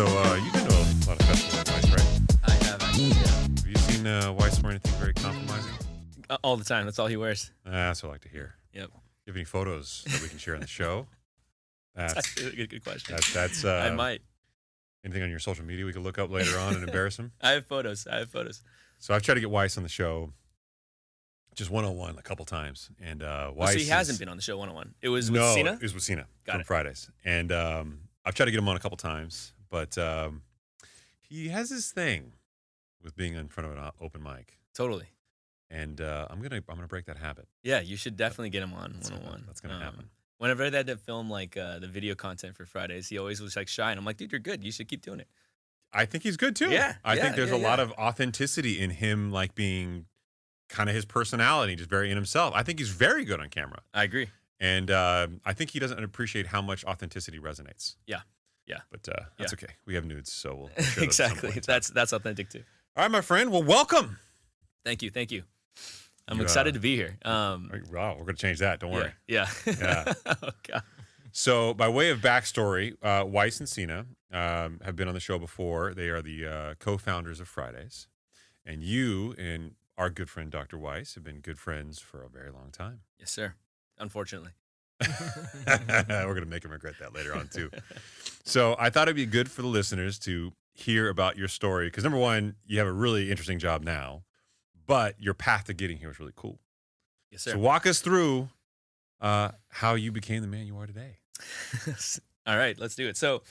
So you've been to a lot of festivals with Weiss, right? I have actually, yeah. Have you seen Weiss wear anything very compromising? All the time. That's all he wears. That's what I like to hear. Yep. Do you have any photos that we can share on the show? That's actually a good question. That's I might. anything on your social media we could look up later on and embarrass him? I have photos. So I've tried to get Weiss on the show, just one-on-one a couple times, and Weiss. So he hasn't been on the show one-on-one. It was with no, Cena? it was with Cena Got from it. Fridays, and I've tried to get him on a couple times, but he has this thing with being in front of an open mic, Totally. and I'm gonna break that habit. Yeah, you should definitely get him on one-on-one. That's gonna happen. Whenever they had to film like the video content for Fridays, he always was like shy, and I'm like, dude, you're good. You should keep doing it. I think he's good too. Yeah, I think there's a lot yeah. of authenticity in him, like being kind of his personality, just very in himself. I think he's very good on camera, I agree. and I think he doesn't appreciate how much authenticity resonates. Yeah. But that's okay. We have nudes, so we'll share those at some Exactly. point in time. That's authentic too. All right, my friend. Well, welcome. Thank you. I'm You, excited to be here. Wow, we're gonna change that. Don't worry. Yeah. Yeah. Oh God. So, by way of backstory, Weiss and Cena have been on the show before. They are the co-founders of Fridays, and you and our good friend Dr. Weiss have been good friends for a very long time. Yes, sir. Unfortunately. We're going to make him regret that later on, too. So I thought it'd be good for the listeners to hear about your story because, number one, you have a really interesting job now, but your path to getting here was really cool. Yes, sir. So walk us through how you became the man you are today. All right, let's do it. So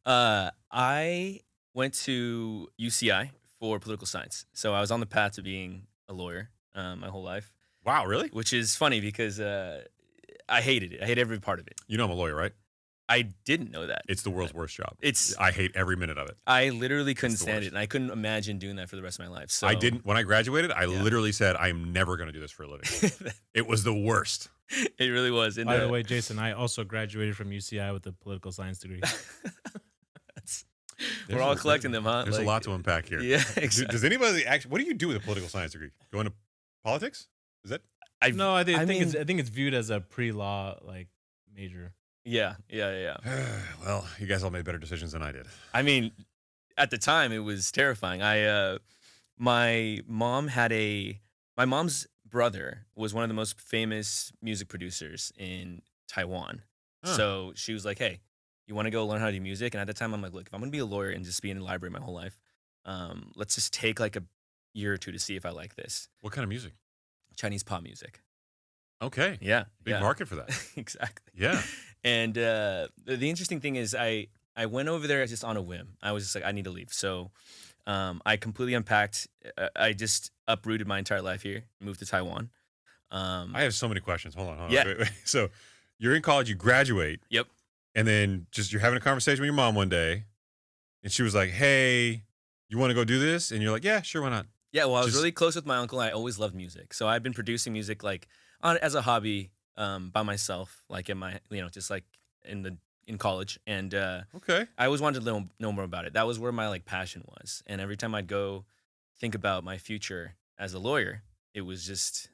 I went to UCI for political science. So I was on the path to being a lawyer my whole life, Wow, really? which is funny because I hated it. I hate every part of it. You know I'm a lawyer, right? I didn't know that. It's the world's worst job. It's I hate every minute of it. I literally couldn't the stand worst. it, and I couldn't imagine doing that for the rest of my life. So I didn't. When I graduated, I Yeah. literally said, I'm never going to do this for a living. It was the worst. It really was. And, By the way, Jason, I also graduated from UCI with a political science degree. we're all collecting them, huh? There's a lot to unpack here. Yeah, exactly. Does anybody actually? What do you do with a political science degree? Go into politics? Is that? No, I think mean- it's viewed as a pre-law like major. Yeah. Well, you guys all made better decisions than I did. I mean, at the time, it was terrifying. My mom's brother was one of the most famous music producers in Taiwan. Huh. So she was like, "Hey, you want to go learn how to do music?" And at the time, I'm like, "Look, if I'm gonna be a lawyer and just be in the library my whole life, let's just take like a year or two to see if I like this." What kind of music? Chinese pop music. Okay. Yeah, Big yeah. market for that. Exactly. Yeah. And the interesting thing is I went over there just on a whim. I was just like, I need to leave. So I completely unpacked. I just uprooted my entire life here, moved to Taiwan. I have so many questions. Hold on. Yeah. Wait. So you're in college, you graduate. Yep. And then just you're having a conversation with your mom one day, and she was like, "Hey, you want to go do this?" And you're like, "Yeah, sure, why not?" Yeah, well, I was Just- really close with my uncle. I always loved music. So I've been producing music like as a hobby by myself, like in my, just like in college. And Okay. I always wanted to know more about it. That was where my like passion was. And every time I'd go think about my future as a lawyer, it was just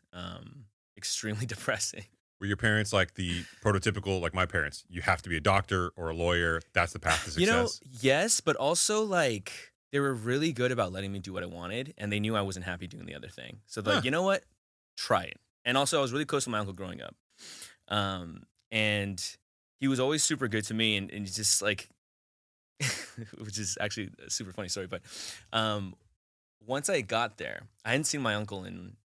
extremely depressing. Were your parents like the prototypical, like my parents? You have to be a doctor or a lawyer. That's the path to success. Yes, but also like they were really good about letting me do what I wanted, and they knew I wasn't happy doing the other thing. So they're like, Huh. you know what? Try it. And also, I was really close to my uncle growing up, and he was always super good to me, and he's just like, which is actually a super funny story. But once I got there, I hadn't seen my uncle in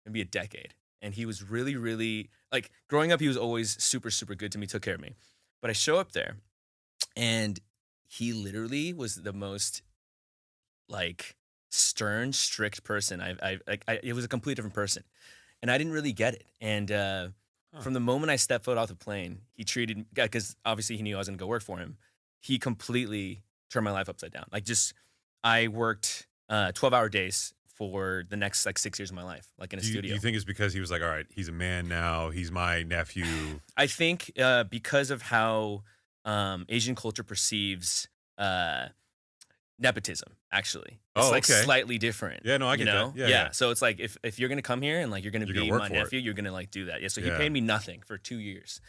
maybe a decade, and he was really, really like growing up. He was always super, super good to me, took care of me. But I show up there, and he literally was the most like stern, strict person. It was a completely different person, and I didn't really get it. And from the moment I stepped foot off the plane, he treated, because obviously he knew I was gonna go work for him. He completely turned my life upside down. Like I worked 12-hour days for the next like 6 years of my life, like in a Do studio. you think it's because he was like, all right, he's a man now, he's my nephew? I think because of how Asian culture perceives nepotism, actually. It's Oh, like okay. slightly different. Yeah, no, I get that. Yeah. So it's like if you're gonna come here and like you're gonna You're gonna be work my for it. nephew, you're gonna like do that. Yeah. So he Yeah. paid me nothing for 2 years.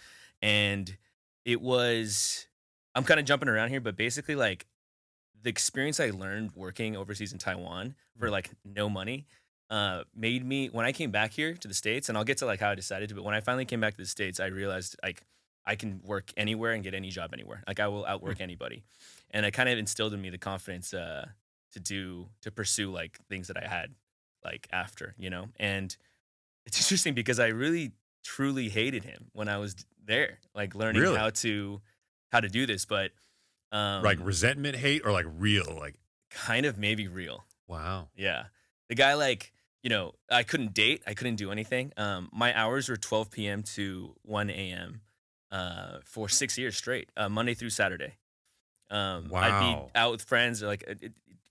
And it was I'm kind of jumping around here, but basically like the experience I learned working overseas in Taiwan for like no money made me, when I came back here to the States, and I'll get to like how I decided to, but when I finally came back to the States, I realized like I can work anywhere and get any job anywhere. Like I will outwork anybody. And it kind of instilled in me the confidence to pursue like things that I had like after, you know? And it's interesting because I really truly hated him when I was there, like learning Really? how to do this, but Like resentment, hate, or like real, like kind of maybe real. wow. Yeah. The guy, like, you know, I couldn't date. I couldn't do anything. My hours were 12 p.m. to 1 a.m. For 6 years straight, Monday through Saturday. I'd Wow. be out with friends, or like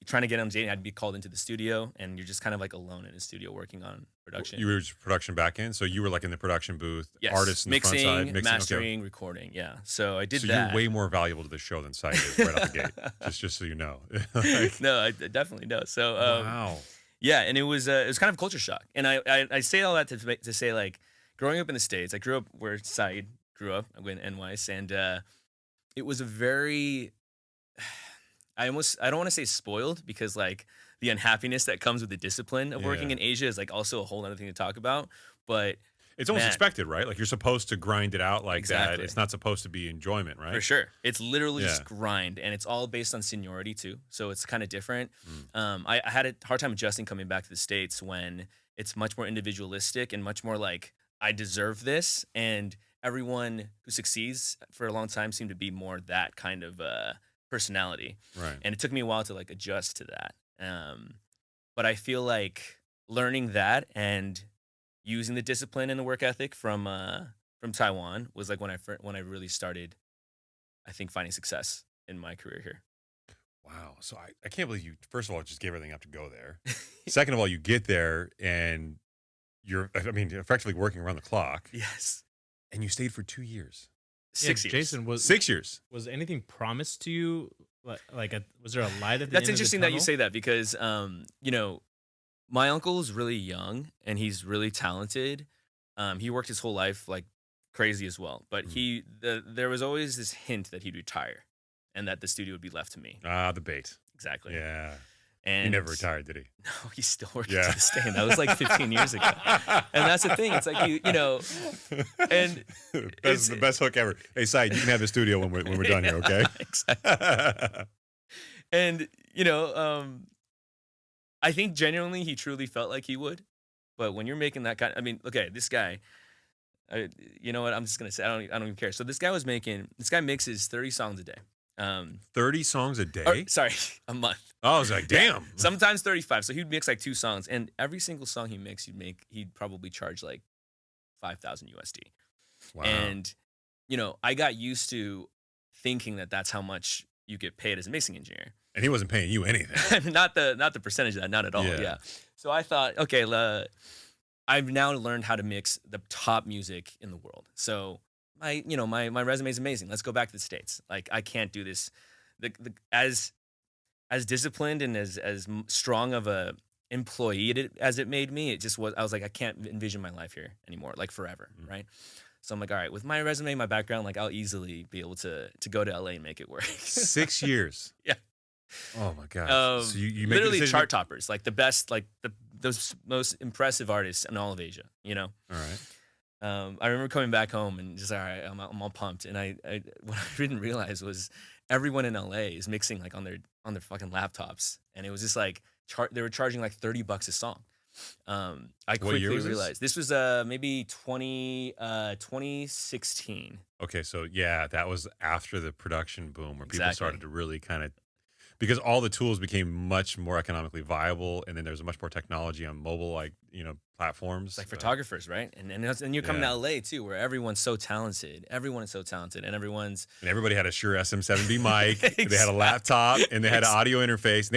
trying to get them dating. I'd be called into the studio, and you're just kind of like alone in the studio working on production. You were just production back end, so you were like in the production booth, Yes. artist in mixing, the front side, mixing, mastering, recording. Yeah. So I did So that. you're way more valuable to the show than Sight is right out the gate. Just so you know. Like, No, I definitely know. So wow. yeah, and it was kind of culture shock. And I say all that to say, like, growing up in the States, I grew up where Said grew up, in NYS, and it was a very, I don't want to say spoiled, because like the unhappiness that comes with the discipline of working Yeah. in Asia is like also a whole other thing to talk about. But It's almost Man. expected, right? Like you're supposed to grind it out like that. Exactly. It's not supposed to be enjoyment, right? for sure, it's literally Yeah. just grind, and it's all based on seniority too. So it's kind of different. Mm. I had a hard time adjusting coming back to the States when it's much more individualistic and much more like I deserve this, and everyone who succeeds for a long time seemed to be more that kind of personality. Right. And it took me a while to like adjust to that. But I feel like learning that and using the discipline and the work ethic from Taiwan was like when I really started, I think, finding success in my career here. Wow. So I can't believe you, first of all, just gave everything up to go there. Second of all, you get there and you're effectively working around the clock, Yes, and you stayed for 2 years. 6 years. Jason, was 6 years. anything promised to you? Was there a light at the That's end interesting of the that you tunnel? say that, because you know, my uncle's really young and he's really talented. He worked his whole life like crazy as well, but there was always this hint that he'd retire and that the studio would be left to me. Ah, the bait. Exactly. Yeah. And He never retired, did he? No, he's still working Yeah. to this day. And that was like 15 years ago. And that's the thing. It's like you know, and That's the best hook ever. Hey, Sight, you can have the studio when we're done here, okay? Exactly. And you know, I think genuinely he truly felt like he would. But when you're making that kind, I mean, okay, this guy, you know what? I'm just gonna say I don't even care. So this guy mixes 30 songs a day. 30 songs a Or, day? sorry, a month. Oh, I was like, damn. Sometimes 35. So he'd mix like 2 songs, and every single song he mixed, he'd probably charge like 5,000 USD. Wow. And you know, I got used to thinking that that's how much you get paid as a mixing engineer. And he wasn't paying you anything. not the percentage of that, not at all. Yeah. Yeah. So I thought, okay, I've now learned how to mix the top music in the world. So my resume is amazing. Let's go back to the States. Like I can't do this. As disciplined and as strong of a employee as it made me, it just was. I was like, I can't envision my life here anymore, like forever, right? So I'm like, all right, with my resume, my background, like I'll easily be able to go to LA and make it work. 6 years. Yeah. Oh my God. So you make a literally decision chart toppers, like the best, like those most impressive artists in all of Asia, you know? All right. I remember coming back home and just, all right, I'm all pumped. And what I didn't realize was everyone in LA is mixing like on their fucking laptops. And it was just like, they were charging like $30 a song. I quickly year was this? realized this was maybe 2016. Okay, so yeah, that was after the production boom where people Exactly. started to really kind of, because all the tools became much more economically viable, and then there's much more technology on mobile, like platforms. It's like photographers, right? And you're coming Yeah. to LA too, where everyone's so talented. Everyone is so talented, and everyone's And everybody had a Shure SM7B mic. They had a laptop, and they had an audio interface. And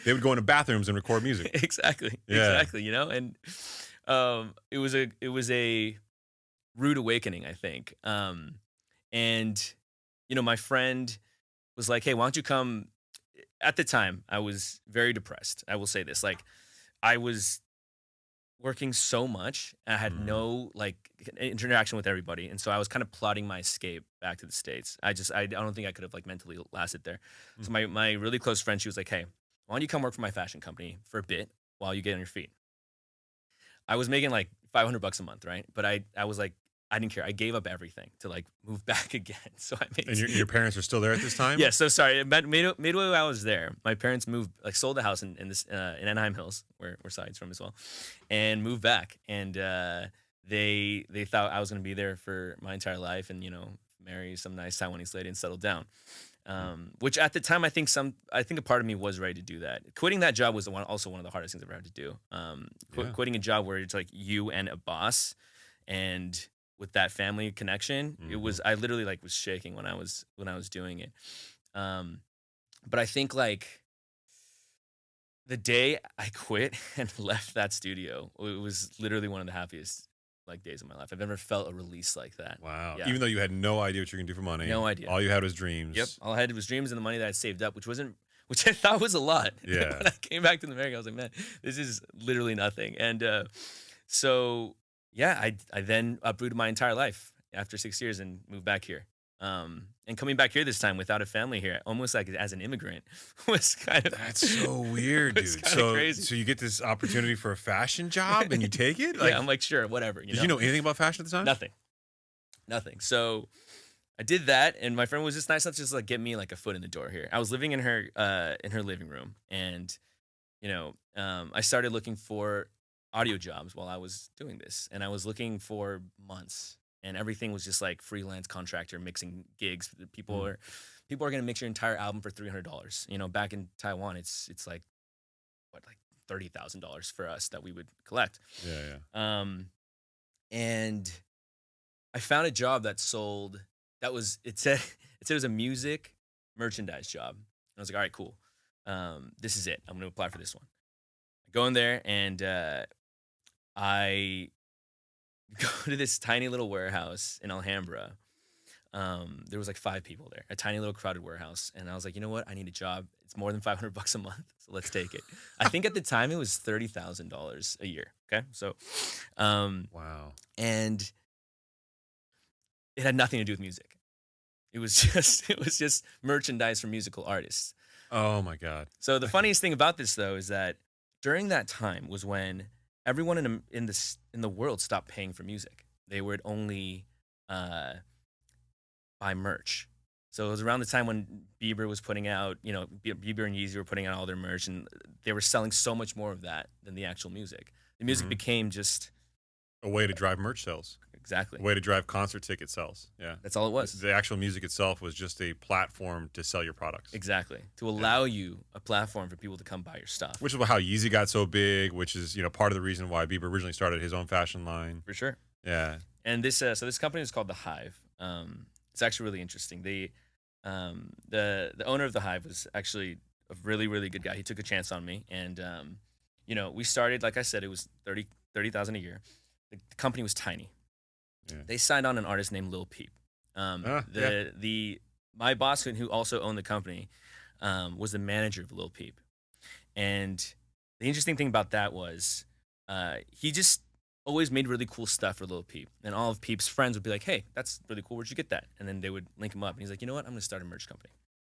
they would go into bathrooms and record music. exactly, Yeah. exactly. You know, and it was a rude awakening, I think. And my friend was like, "Hey, why don't you come?" At the time, I was very depressed. I will say this, like, I was working so much. I had no like interaction with everybody, and so I was kind of plotting my escape back to the States. I don't think I could have like mentally lasted there. So my really close friend, she was like, "Hey, why don't you come work for my fashion company for a bit while you get on your feet?" I was making like $500 a month, right? But I was like, I didn't care. I gave up everything to like move back again. So I made. And your parents are still there at this time? Yeah. So sorry. Midway while I was there, my parents moved, like sold the house in Anaheim Hills, where Side's from as well, and moved back. And they thought I was going to be there for my entire life, and marry some nice Taiwanese lady and settle down. Which at the time I think a part of me was ready to do that. Quitting that job was also one of the hardest things I've ever had to do. Quitting a job where it's like you and a boss, and with that family connection, I literally like was shaking when I was doing it. But I think like the day I quit and left that studio, it was literally one of the happiest like days of my life. I've never felt a release like that. Wow. Yeah. Even though you had no idea what you're gonna do for money. No idea. All you had was dreams. Yep. All I had was dreams and the money that I saved up, which I thought was a lot. Yeah. When I came back to America, I was like, man, this is literally nothing. And so yeah, I then uprooted my entire life after 6 years and moved back here. And coming back here this time without a family here, almost like as an immigrant, was kind of That's so weird, dude. So crazy. So you get this opportunity for a fashion job and you take it? Like, yeah, I'm like, sure, whatever. Did you know anything about fashion at the time? Nothing. So I did that, and my friend was just nice enough to just like get me like a foot in the door here. I was living in her living room, and I started looking for audio jobs while I was doing this, and I was looking for months. And everything was just like freelance contractor mixing gigs. People are gonna mix your entire album for $300. Back in Taiwan, it's like like $30,000 for us that we would collect. Yeah. And I found a job it said it was a music merchandise job. And I was like, all right, cool. This is it. I'm gonna apply for this one. I go in there and I go to this tiny little warehouse in Alhambra. There was like 5 people there, a tiny little crowded warehouse. And I was like, you know what? I need a job. It's more than $500 a month. So let's take it. I think at the time it was $30,000 a year. Okay. So, wow. And it had nothing to do with music. It was just merchandise for musical artists. Oh my God. So the funniest thing about this though, is that during that time was when everyone in the world stopped paying for music. They would only buy merch. So it was around the time when Bieber was putting out, Bieber and Yeezy were putting out all their merch, and they were selling so much more of that than the actual music. The music became just a way to drive merch sales. Exactly. A way to drive concert ticket sales. Yeah. That's all it was. The actual music itself was just a platform to sell your products. Exactly. To allow you a platform for people to come buy your stuff. Which is how Yeezy got so big, which is, part of the reason why Bieber originally started his own fashion line. For sure. Yeah. And this company is called The Hive. It's actually really interesting. The owner of The Hive was actually a really, really good guy. He took a chance on me. And, we started, like I said, it was $30,000 a year. The company was tiny. Yeah. They signed on an artist named Lil Peep. My boss, who also owned the company, was the manager of Lil Peep. And the interesting thing about that was he just always made really cool stuff for Lil Peep. And all of Peep's friends would be like, hey, that's really cool. Where'd you get that? And then they would link him up. And he's like, you know what? I'm going to start a merch company.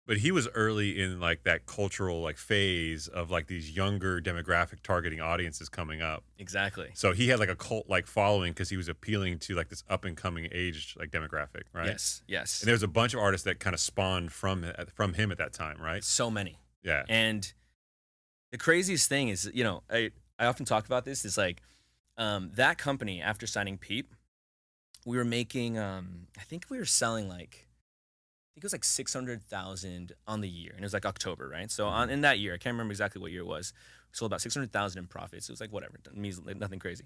But he was early in like that cultural like phase of like these younger demographic targeting audiences coming up. Exactly. So he had like a cult like following because he was appealing to like this up and coming age like demographic, right? Yes. And there was a bunch of artists that kind of spawned from him at that time, right? So many. Yeah. And the craziest thing is, I often talk about this, is like that company, after signing Peep, we were making I think we were selling like, it was like 600,000 on the year, and it was like October, right? So in that year, I can't remember exactly what year it was. We sold about 600,000 in profits. It was like whatever, it means like nothing crazy.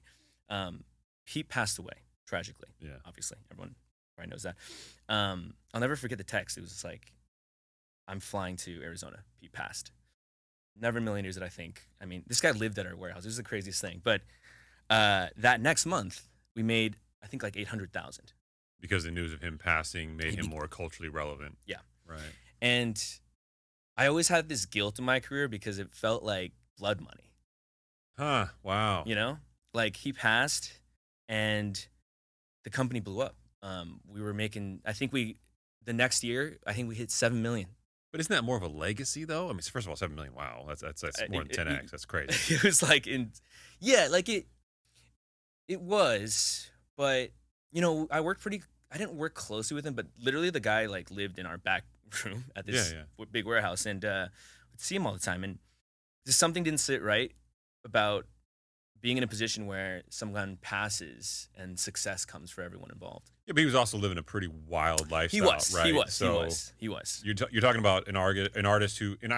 Pete passed away tragically. Yeah, obviously, everyone probably knows that. I'll never forget the text. It was just like, "I'm flying to Arizona. Pete passed." Never in a million years did I think. I mean, this guy lived at our warehouse. It was the craziest thing. But that next month, we made I think like 800,000. Because the news of him passing made him more culturally relevant. Yeah. Right. And I always had this guilt in my career because it felt like blood money. Huh. Wow. like he passed, and the company blew up. We were making, the next year, I think we hit 7 million. But isn't that more of a legacy, though? I mean, first of all, 7 million. Wow, that's more than 10x. That's crazy. It was like like it was, but I didn't work closely with him, but literally the guy like lived in our back room at this big warehouse, and would see him all the time, and just something didn't sit right about being in a position where someone passes and success comes for everyone involved. Yeah, but he was also living a pretty wild lifestyle, right? He was. You're talking about an artist who, and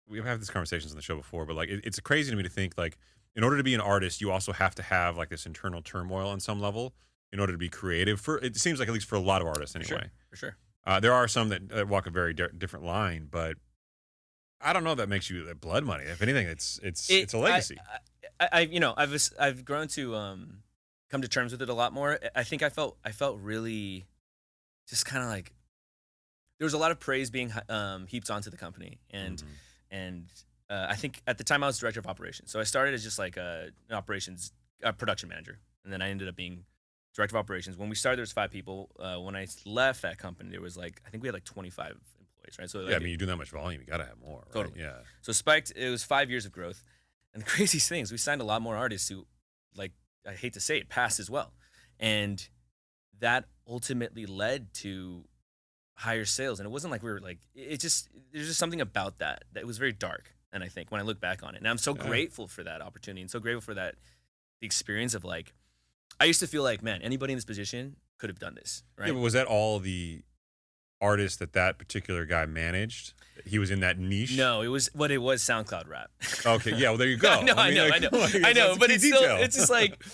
we've had these conversations on the show before, but like it's crazy to me to think like in order to be an artist, you also have to have like this internal turmoil on some level in order to be creative. It seems like at least for a lot of artists anyway. For sure. There are some that walk a very different line, but I don't know if that makes you blood money. If anything, it's a legacy. I've grown to come to terms with it a lot more. I think I felt really just kind of like there was a lot of praise being heaped onto the company, and I think at the time I was director of operations. So I started as just like an operations production manager, and then I ended up being director of operations. When we started, there was 5 people. When I left that company, there was I think we had 25 employees, right? So I mean, you do that much volume, you got to have more, right? Totally. Yeah. So spiked. It was 5 years of growth, and the craziest things, we signed a lot more artists who, like, I hate to say it, passed as well, and that ultimately led to higher sales. And it wasn't like we were like there's just something about that was very dark. And I think when I look back on it, and I'm so grateful for that opportunity and so grateful for the experience of like, I used to feel like, man, anybody in this position could have done this, right? Yeah, but was that all the artists that particular guy managed? He was in that niche? No, it was SoundCloud rap. Okay, yeah, well, there you go. I know. I know, but it's still, it's just like,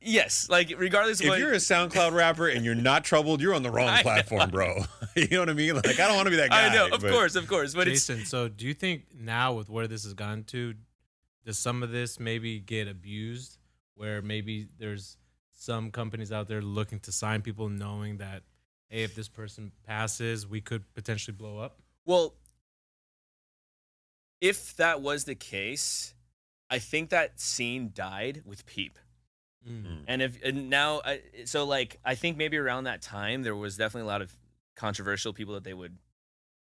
yes, like regardless of if you're a SoundCloud rapper and you're not troubled, you're on the wrong platform, bro. You know what I mean? Like, I don't want to be that guy. I know, of course. But Jason, so do you think now with where this has gone to, does some of this maybe get abused? Where maybe there's some companies out there looking to sign people knowing that, hey, if this person passes, we could potentially blow up? Well, if that was the case, I think that scene died with Peep. Mm. I think maybe around that time there was definitely a lot of controversial people that they would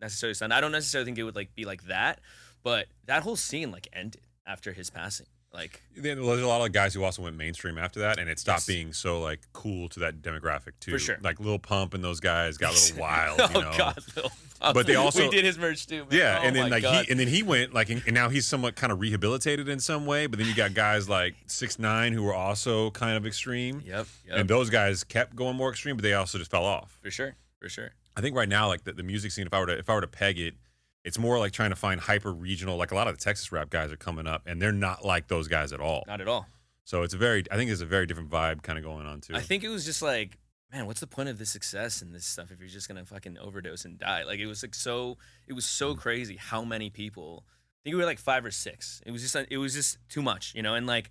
necessarily sign. I don't necessarily think it would like be like that, but that whole scene like ended after his passing. Like, there's a lot of guys who also went mainstream after that, and it stopped being so like cool to that demographic too. For sure. Like Lil Pump and those guys got a little wild. Oh, you know? God, Lil Pump. But they also we did his merch too. Man. Yeah, oh and then my like God. he went like, and now he's somewhat kind of rehabilitated in some way. But then you got guys like 6ix9ine who were also kind of extreme. Yep. And those guys kept going more extreme, but they also just fell off. For sure. I think right now, like the music scene, if I were to peg it, it's more like trying to find hyper regional. Like a lot of the Texas rap guys are coming up, and they're not like those guys at all. Not at all. So I think it's a very different vibe kind of going on too. I think it was just like, man, what's the point of this success and this stuff if you're just gonna fucking overdose and die? Like it was so crazy how many people. I think we were like 5 or 6. It was just too much, you know. And like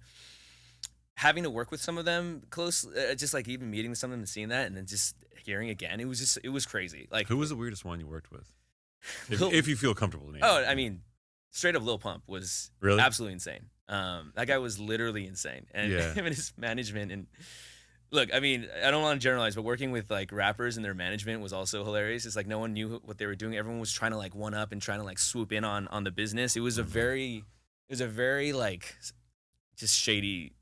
having to work with some of them close, just like even meeting some of them and seeing that, and then just hearing again, it was crazy. Like, who was the weirdest one you worked with? If you feel comfortable naming. Oh, I mean, straight up Lil Pump was really absolutely insane. That guy was literally insane, and him and his management. And look, I mean, I don't want to generalize, but working with like rappers and their management was also hilarious. It's like no one knew what they were doing. Everyone was trying to like one up and trying to like swoop in on the business. It was a very like just shady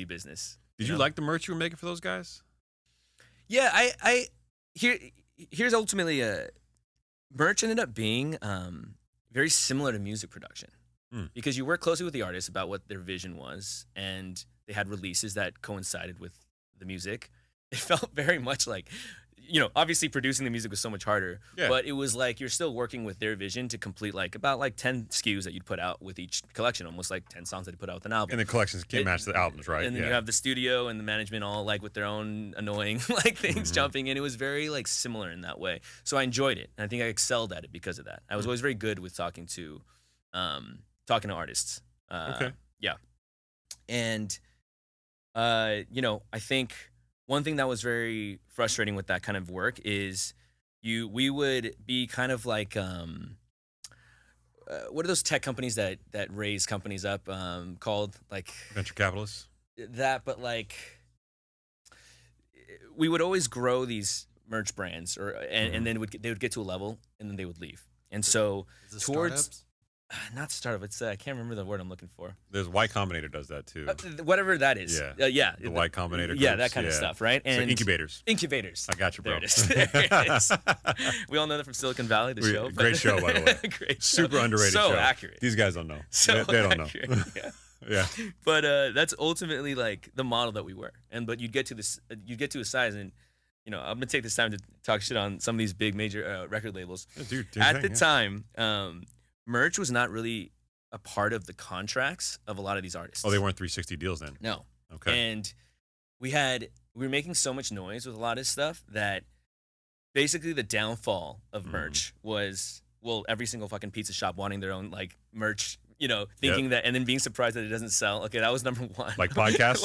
business. Did you like the merch you were making for those guys? Yeah, here's ultimately merch ended up being very similar to music production because you work closely with the artists about what their vision was, and they had releases that coincided with the music. It felt very much like, obviously producing the music was so much harder, but it was like you're still working with their vision to complete like about like 10 SKUs that you'd put out with each collection, almost like 10 songs that you put out with an album. And the collections can't match the albums, right? And then you have the studio and the management all like with their own annoying like things jumping in. It was very like similar in that way. So I enjoyed it, and I think I excelled at it because of that. I was always very good with talking to artists. Okay. Yeah. And I think one thing that was very frustrating with that kind of work is we would be kind of like what are those tech companies that raise companies up called? Like Venture capitalists. that, but like we would always grow these merch brands, and then they would get to a level, and then they would leave. And so Is it towards startups? not startup, it's I can't remember the word I'm looking for. There's Y Combinator does that too. Whatever that is. Yeah. Yeah. The Y Combinator. Yeah, groups, that kind of stuff, right? So incubators. Incubators. I got you, bro. There it is. There it is. We all know that from Silicon Valley, the show. Great show, by the way. Great show. Super underrated so show. accurate. These guys don't know. So they don't accurate. know. Yeah. Yeah. But that's ultimately like the model that we were. But you'd get to this, you get to a size, and I'm gonna take this time to talk shit on some of these big major record labels. Yeah, dude, At the time, merch was not really a part of the contracts of a lot of these artists. Oh, they weren't 360 deals then. No. Okay. And we were making so much noise with a lot of stuff that basically the downfall of merch was, well, every single fucking pizza shop wanting their own like merch, thinking that, and then being surprised that it doesn't sell. Okay, that was number one. Like podcasts.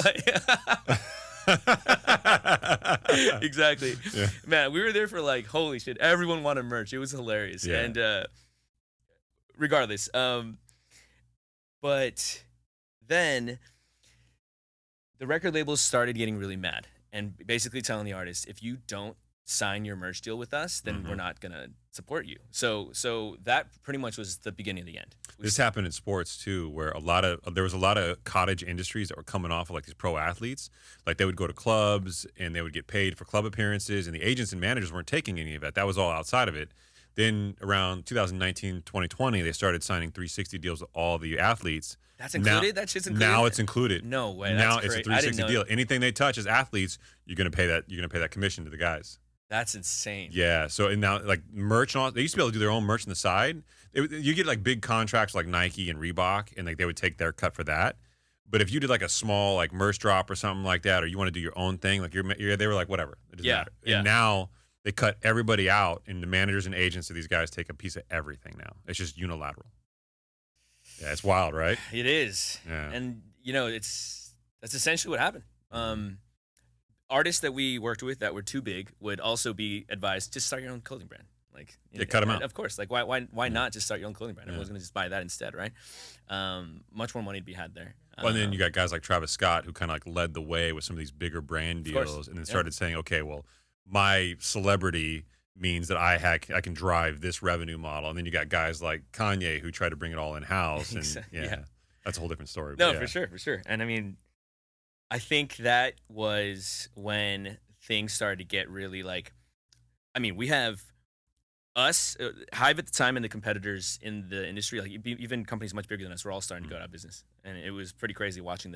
Exactly. Yeah. Man, we were there for like, holy shit, everyone wanted merch. It was hilarious. Yeah. And regardless, but then the record labels started getting really mad and basically telling the artists, if you don't sign your merch deal with us, then we're not gonna support you. So that pretty much was the beginning of the end. This happened in sports too, where there was a lot of cottage industries that were coming off of like these pro athletes. Like they would go to clubs and they would get paid for club appearances, and the agents and managers weren't taking any of that. That was all outside of it. Then around 2019, 2020, they started signing 360 deals with all the athletes. That's included? That shit's included? Now it's included. No way. Now That's it's a great. I didn't 360 know deal. that. Anything they touch as athletes, you're gonna pay that commission to the guys. That's insane. Yeah. So and now like merch and all, they used to be able to do their own merch on the side. You get like big contracts like Nike and Reebok, and like they would take their cut for that. But if you did like a small like merch drop or something like that, or you want to do your own thing, like they were like whatever. It doesn't matter. Yeah. And now they cut everybody out, and the managers and agents of these guys take a piece of everything now. It's just unilateral. Yeah, it's wild, right? It is. Yeah. And that's essentially what happened. Artists that we worked with that were too big would also be advised, just start your own clothing brand. Like, cut them out. Of course. Like, why not just start your own clothing brand? Everyone's gonna just buy that instead, right? Much more money to be had there. Well, and then you got guys like Travis Scott who kind of like led the way with some of these bigger brand deals, and then started saying, okay, well, my celebrity means that I can drive this revenue model. And then you got guys like Kanye who try to bring it all in house, and that's a whole different story. No, for sure. And I mean, I think that was when things started to get really like, I mean, we have us, Hive at the time, and the competitors in the industry, like even companies much bigger than us, were all starting to go out of business. And it was pretty crazy watching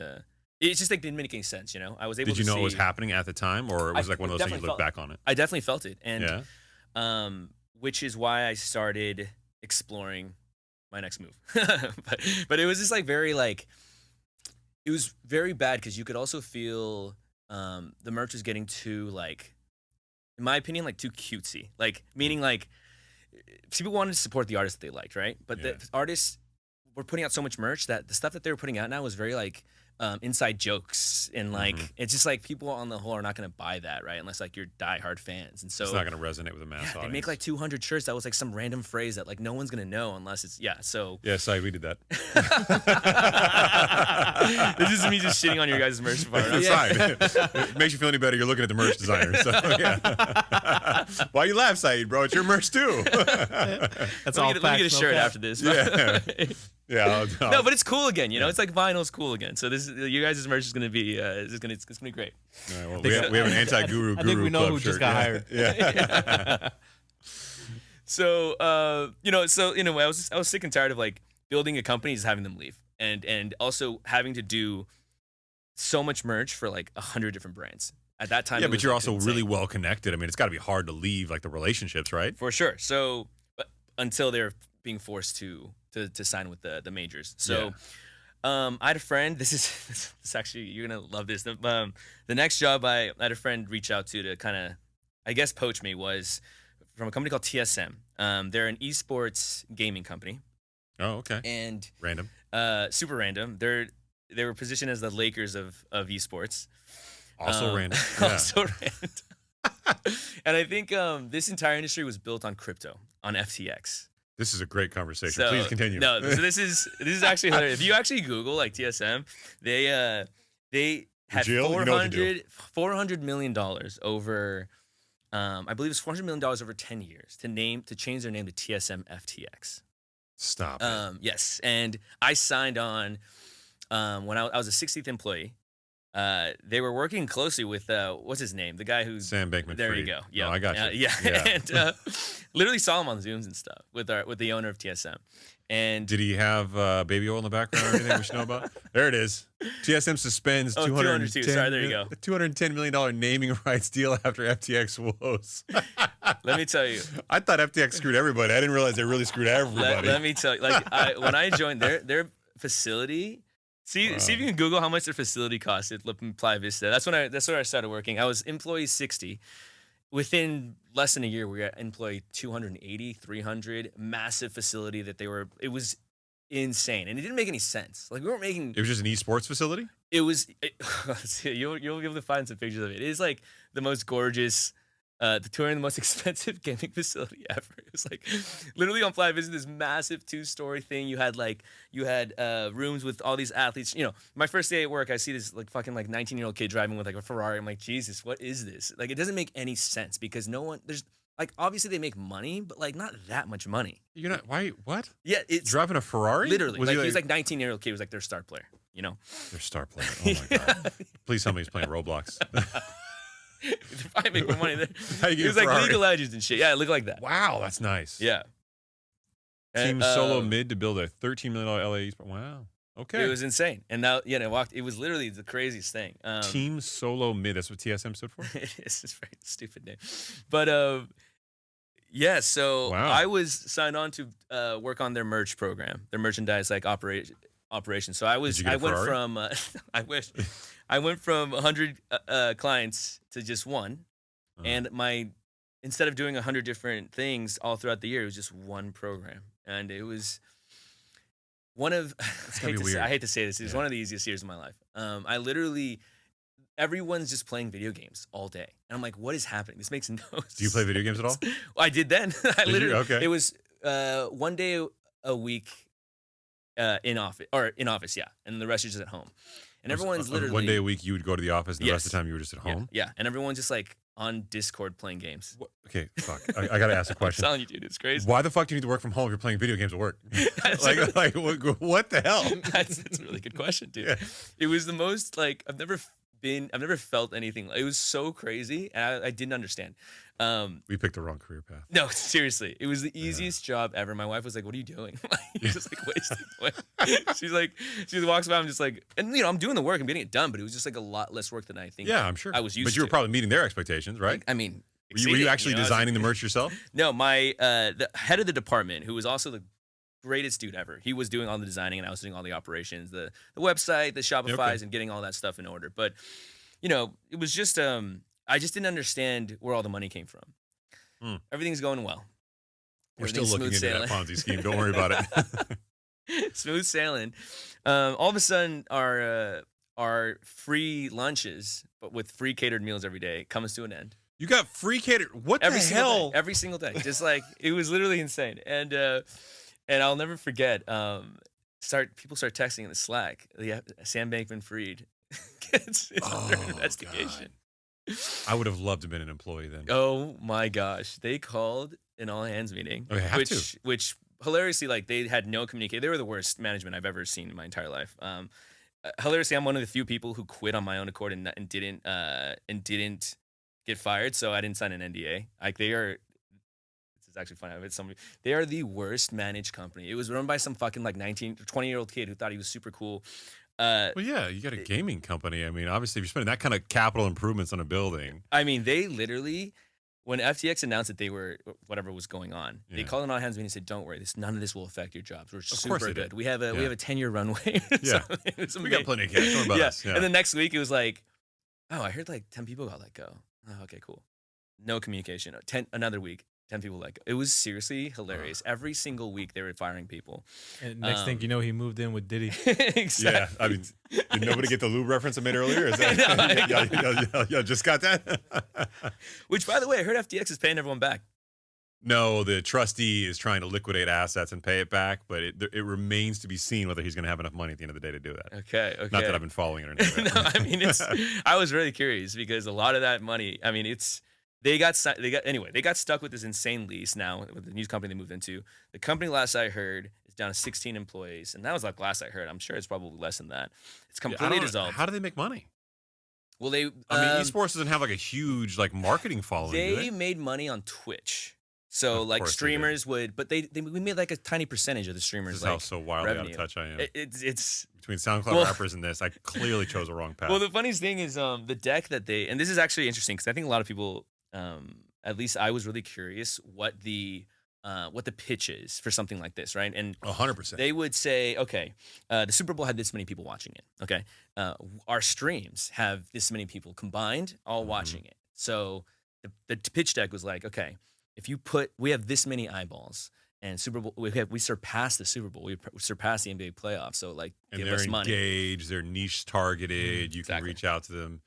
it's just like didn't make any sense, I was able to Did you know see, it was happening at the time, or was it like one of those things you look back on it? I definitely felt it. And which is why I started exploring my next move. but it was just like very like, it was very bad because you could also feel the merch was getting too like, in my opinion, like too cutesy. Like meaning like people wanted to support the artists that they liked, right? But the artists were putting out so much merch that the stuff that they were putting out now was very like inside jokes, and like it's just like people on the whole are not going to buy that, right? Unless like you're diehard fans, and so it's not going to resonate with a mass audience. They make like 200 shirts that was like some random phrase that like no one's going to know unless it's sorry, we did that. This is me just shitting on your guys' merch part. That's fine. It makes you feel any better. You're looking at the merch designer. So, yeah. Why you laugh, Saeed, bro? It's your merch too. That's Let me get a shirt after this. Yeah. No, but it's cool again. It's like vinyl's cool again. So you guys' merch is gonna be it's gonna be great. All right, well, we have an anti-guru I think we know club who shirt. just got hired. Yeah. So I was sick and tired of like building a company, just having them leave, and also having to do so much merch for like 100 different brands at that time. Yeah, but you're also really well connected. I mean, it's got to be hard to leave like the relationships, right? For sure. So, but until they're being forced to sign with the majors. So, I had a friend. This is actually, you're gonna love this. The next job I had a friend reach out to kind of, I guess, poach me was from a company called TSM. They're an esports gaming company. Oh, okay. And random. Super random. They were positioned as the Lakers of esports. Also random. Also random. And I think this entire industry was built on crypto, on FTX. This is a great conversation. So, Please continue. No, so this is actually hilarious. If you actually Google like TSM, they had Jill, you know what to do. $400 million over, I believe it's $400 million over 10 years to change their name to TSM FTX. Stop it. Yes, and I signed on when I was a 60th employee. They were working closely with what's his name, the guy who's Sam Bankman-Fried. There you go. Yeah, No, I got you. Yeah. And literally saw him on Zooms and stuff with the owner of TSM. And Did he have baby oil in the background or anything we should know about? There it is. TSM suspends $202. Sorry, there you go. $210 million naming rights deal after FTX woes. Let me tell you. I thought FTX screwed everybody. I didn't realize they really screwed everybody. Let me tell you. Like when I joined their facility. See if you can Google how much their facility cost at Playa Vista. That's where I started working. I was employee 60. Within less than a year, we were at employee 280, 300. Massive facility it was insane. And it didn't make any sense. Like we weren't making. It was just an esports facility? You'll be able to find some pictures of it. It is like the most gorgeous, the most expensive gaming facility ever. It was like literally on Playa Vista, this massive 2-story thing. You had rooms with all these athletes. You know, my first day at work, I see this like fucking like 19-year-old kid driving with like a Ferrari. I'm like, Jesus, what is this? Like, it doesn't make any sense because there's like, obviously they make money, but like not that much money. You're not, why, what? Yeah, it's driving a Ferrari? Literally. Like, he's like 19-year-old kid was like their star player, you know? Their star player. Oh my God. Please tell me he's playing Roblox. If I make more money there. How you get It was a like Ferrari? League of Legends and shit. Yeah, it looked like that. Wow, that's nice. Yeah. Team Solo Mid to build a $13 million LA Esports. Wow. Okay. It was insane. And now, it was literally the craziest thing. Team Solo Mid. That's what TSM stood for? It's a very stupid name. But, yeah, so Wow. I was signed on to work on their merch program, their merchandise like operation. So I Did you get a went Ferrari? from I wish I went from 100 clients to just one, and instead of doing 100 different things all throughout the year, it was just one program, and it was one of I hate to say this, it was one of the easiest years of my life. I literally everyone's just playing video games all day, and I'm like, what is happening? This makes no sense. Do you play video games at all? Well, I did then. Okay. It was one day a week. In office, yeah, and the rest is just at home. And everyone's literally one day a week you would go to the office, and the rest of Yes. the time you were just at home. Yeah, and everyone's just like on Discord playing games. Okay, fuck. I gotta ask a I'm question. telling you, dude, it's crazy. Why the fuck do you need to work from home if you're playing video games at work? What the hell? That's a really good question, dude. Yeah. It was the most like I've never felt anything. It was so crazy, and I didn't understand. We picked the wrong career path. No, seriously, it was the easiest job ever. My wife was like, "What are you doing?" You're just like wasting away. She walks by. I'm just like, and I'm doing the work. I'm getting it done, but it was just like a lot less work than I think. Yeah, I'm sure. I was used But you were to. probably meeting their expectations, right? I mean, Were you exceeding, actually I was- designing the merch yourself? No, my the head of the department, who was also the greatest dude ever. He was doing all the designing, and I was doing all the operations, the website, the Shopify's, and getting all that stuff in order. But it was just I just didn't understand where all the money came from. Everything's going well. We're still Everything's looking into that Ponzi scheme. Don't worry about it. Smooth sailing. All of a sudden, our free lunches, but with free catered meals every day, comes to an end. You got free cater. What Every the single hell? day, every single day. Just like it was literally insane. And I'll never forget. People start texting in the Slack. Sam Bankman-Fried gets under investigation. God. I would have loved to have been an employee then. Oh my gosh. They called an all hands meeting. Oh, they have which hilariously, like, they had no communication. They were the worst management I've ever seen in my entire life. Hilariously, I'm one of the few people who quit on my own accord and didn't get fired, so I didn't sign an NDA. Like, this is actually funny. I've had somebody. They are the worst managed company. It was run by some fucking like 19, 20-year-old kid who thought he was super cool. Well, yeah, you got a gaming company. I mean, obviously, if you're spending that kind of capital improvements on a building. I mean, they literally, when FTX announced that they were whatever was going on, they called an all hands meeting and said, "Don't worry, none of this will affect your jobs. We're super good. We have a 10-year runway." Yeah, we got plenty of cash. Don't worry about us. Yeah. And the next week it was like, "Oh, I heard like 10 people got let go." Oh, okay, cool. No communication. Another week. 10 people let go. It was seriously hilarious. Every single week they were firing people. And next thing you know, he moved in with Diddy. Exactly. Yeah, I mean, did nobody get the lube reference I made earlier? Is that, yeah, just got that? Which, by the way, I heard FTX is paying everyone back. no, the trustee is trying to liquidate assets and pay it back, but it remains to be seen whether he's going to have enough money at the end of the day to do that. Okay. Not that I've been following it or anything. No, I mean I was really curious because a lot of that money, I mean they got stuck with this insane lease now with the news company they moved into. The company last I heard is down to 16 employees, and that was like last I heard. I'm sure it's probably less than that. It's completely dissolved. How do they make money? Well, I mean, esports doesn't have like a huge like marketing following. They made money on Twitch. So like streamers would, but we made like a tiny percentage of the streamers. This is like, how so wildly revenue. out of touch I am. It's between SoundCloud rappers and this. I clearly chose a wrong path. Well, the funniest thing is the deck that and this is actually interesting because I think a lot of people, at least I was really curious what the pitch is for something like this, right? And 100%. They would say, okay, the Super Bowl had this many people watching it. Okay, our streams have this many people combined all watching it. So the pitch deck was like, okay, if we have this many eyeballs, and Super Bowl, we surpassed the Super Bowl, we surpassed the NBA playoffs. So like, give us money. And they're engaged, they're niche targeted. You can reach out to them.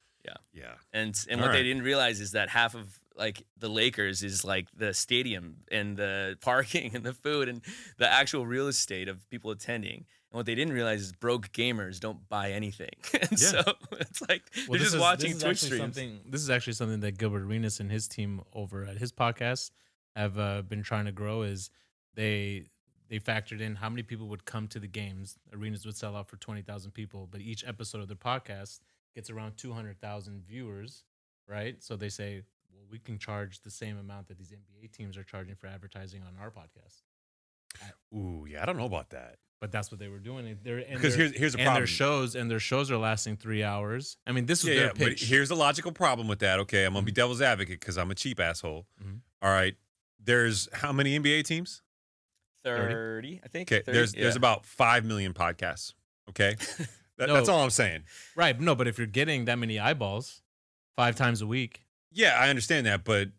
Yeah. And what they didn't realize is that half of like the Lakers is like the stadium and the parking and the food and the actual real estate of people attending. And what they didn't realize is broke gamers don't buy anything. And so it's like they're just watching Twitch streams. This is actually something that Gilbert Arenas and his team over at his podcast have been trying to grow. Is they factored in how many people would come to the games. Arenas would sell out for 20,000 people, but each episode of their podcast gets around 200,000 viewers, right? So they say, well, we can charge the same amount that these NBA teams are charging for advertising on our podcast. Ooh, yeah, I don't know about that. But that's what they were doing. Because here's the problem. And their shows are lasting 3 hours. I mean, this was their pitch. But here's a logical problem with that. Okay, I'm going to be devil's advocate because I'm a cheap asshole. All right, there's how many NBA teams? 30, I think. Okay, 30, there's about 5 million podcasts. Okay, that's all I'm saying. Right, no, but if you're getting that many eyeballs 5 times a week. Yeah, I understand that, but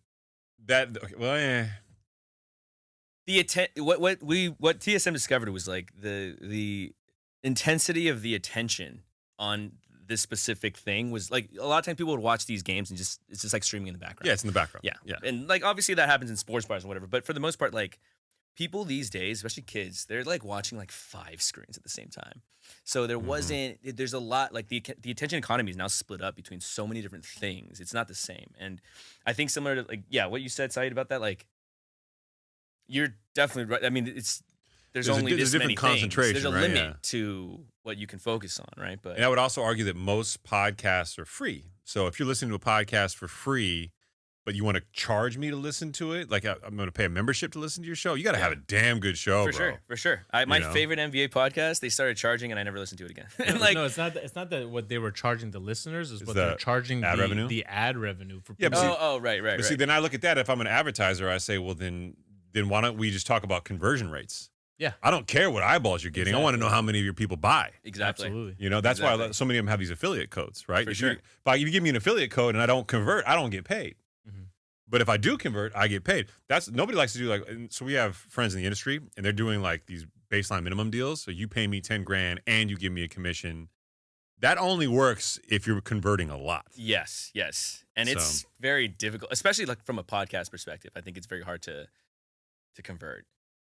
what TSM discovered was like the intensity of the attention on this specific thing was like a lot of times people would watch these games and it's just like streaming in the background. Yeah, it's in the background. Yeah. And like obviously that happens in sports bars and whatever, but for the most part, like people these days, especially kids, they're like watching like 5 screens at the same time. So there's a lot, like the attention economy is now split up between so many different things. It's not the same. And I think similar to like, what you said, Saeed, about that, like you're definitely right. I mean, there's only this many things. There's a limit to what you can fose on, right? But and I would also argue that most podcasts are free. So if you're listening to a podcast for free, but you want to charge me to listen to it, like I'm going to pay a membership to listen to your show, you got to have a damn good show, For sure. My favorite NBA podcast, they started charging, and I never listened to it again. No, it's not that what they were charging the listeners is what they're charging the ad revenue for people. Yeah, right. But see, then I look at that. If I'm an advertiser, I say, well, then why don't we just talk about conversion rates? Yeah. I don't care what eyeballs you're getting. Exactly. I want to know how many of your people buy. Exactly. Absolutely. That's why so many of them have these affiliate codes, right? For sure. If you give me an affiliate code and I don't convert, I don't get paid. Mm-hmm. But if I do convert, I get paid. Nobody likes to do like, so we have friends in the industry and they're doing like these baseline minimum deals. So you pay me 10 grand and you give me a commission. That only works if you're converting a lot. Yes. And it's very difficult, especially like from a podcast perspective. I think it's very hard to convert.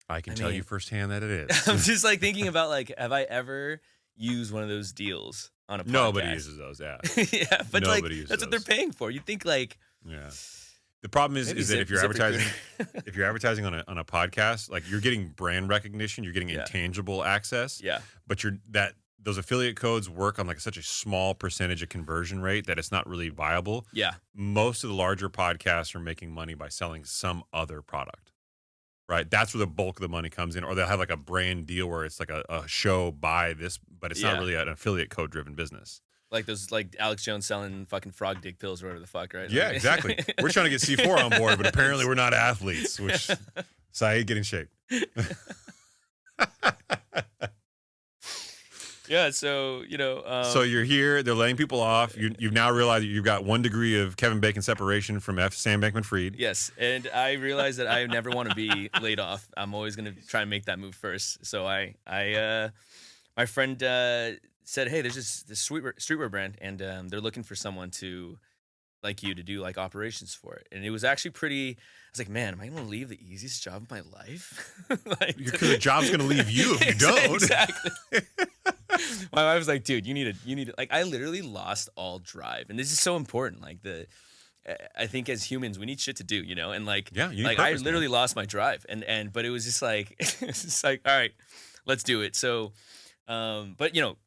I can tell you firsthand that it is. I'm just like thinking about like, have I ever used one of those deals on a podcast? Nobody uses those, yeah. Yeah, but nobody uses that's those. What they're paying for. You'd think like, yeah. The problem is that if you're advertising on a podcast, like you're getting brand recognition, you're getting intangible access. Yeah. But those affiliate codes work on like such a small percentage of conversion rate that it's not really viable. Yeah. Most of the larger podcasts are making money by selling some other product. Right, that's where the bulk of the money comes in, or they'll have like a brand deal where it's like a show buy this, but it's not really an affiliate code driven business. Like those, like Alex Jones selling fucking frog dick pills or whatever the fuck, right? Yeah, exactly. We're trying to get C4 on board, but apparently we're not athletes. Which Saeed, get in shape. Yeah, so so you're here. They're laying people off. You've now realized that you've got 1 degree of Kevin Bacon separation from Sam Bankman-Fried. Yes, and I realized that I never want to be laid off. I'm always going to try and make that move first. So my friend said, "Hey, there's this streetwear brand, and they're looking for someone to like you to do like operations for it. And it was actually pretty. I was like, man, am I going to leave the easiest job of my life? Like, Because the job's going to leave you if you don't. Exactly. My wife was like, dude, you need to, like, I literally lost all drive. And this is so important. Like I think as humans, we need shit to do, you know? And like, Yeah, you need like purpose, I literally lost my drive but it was just like, it's just like, all right, let's do it. So, but you know,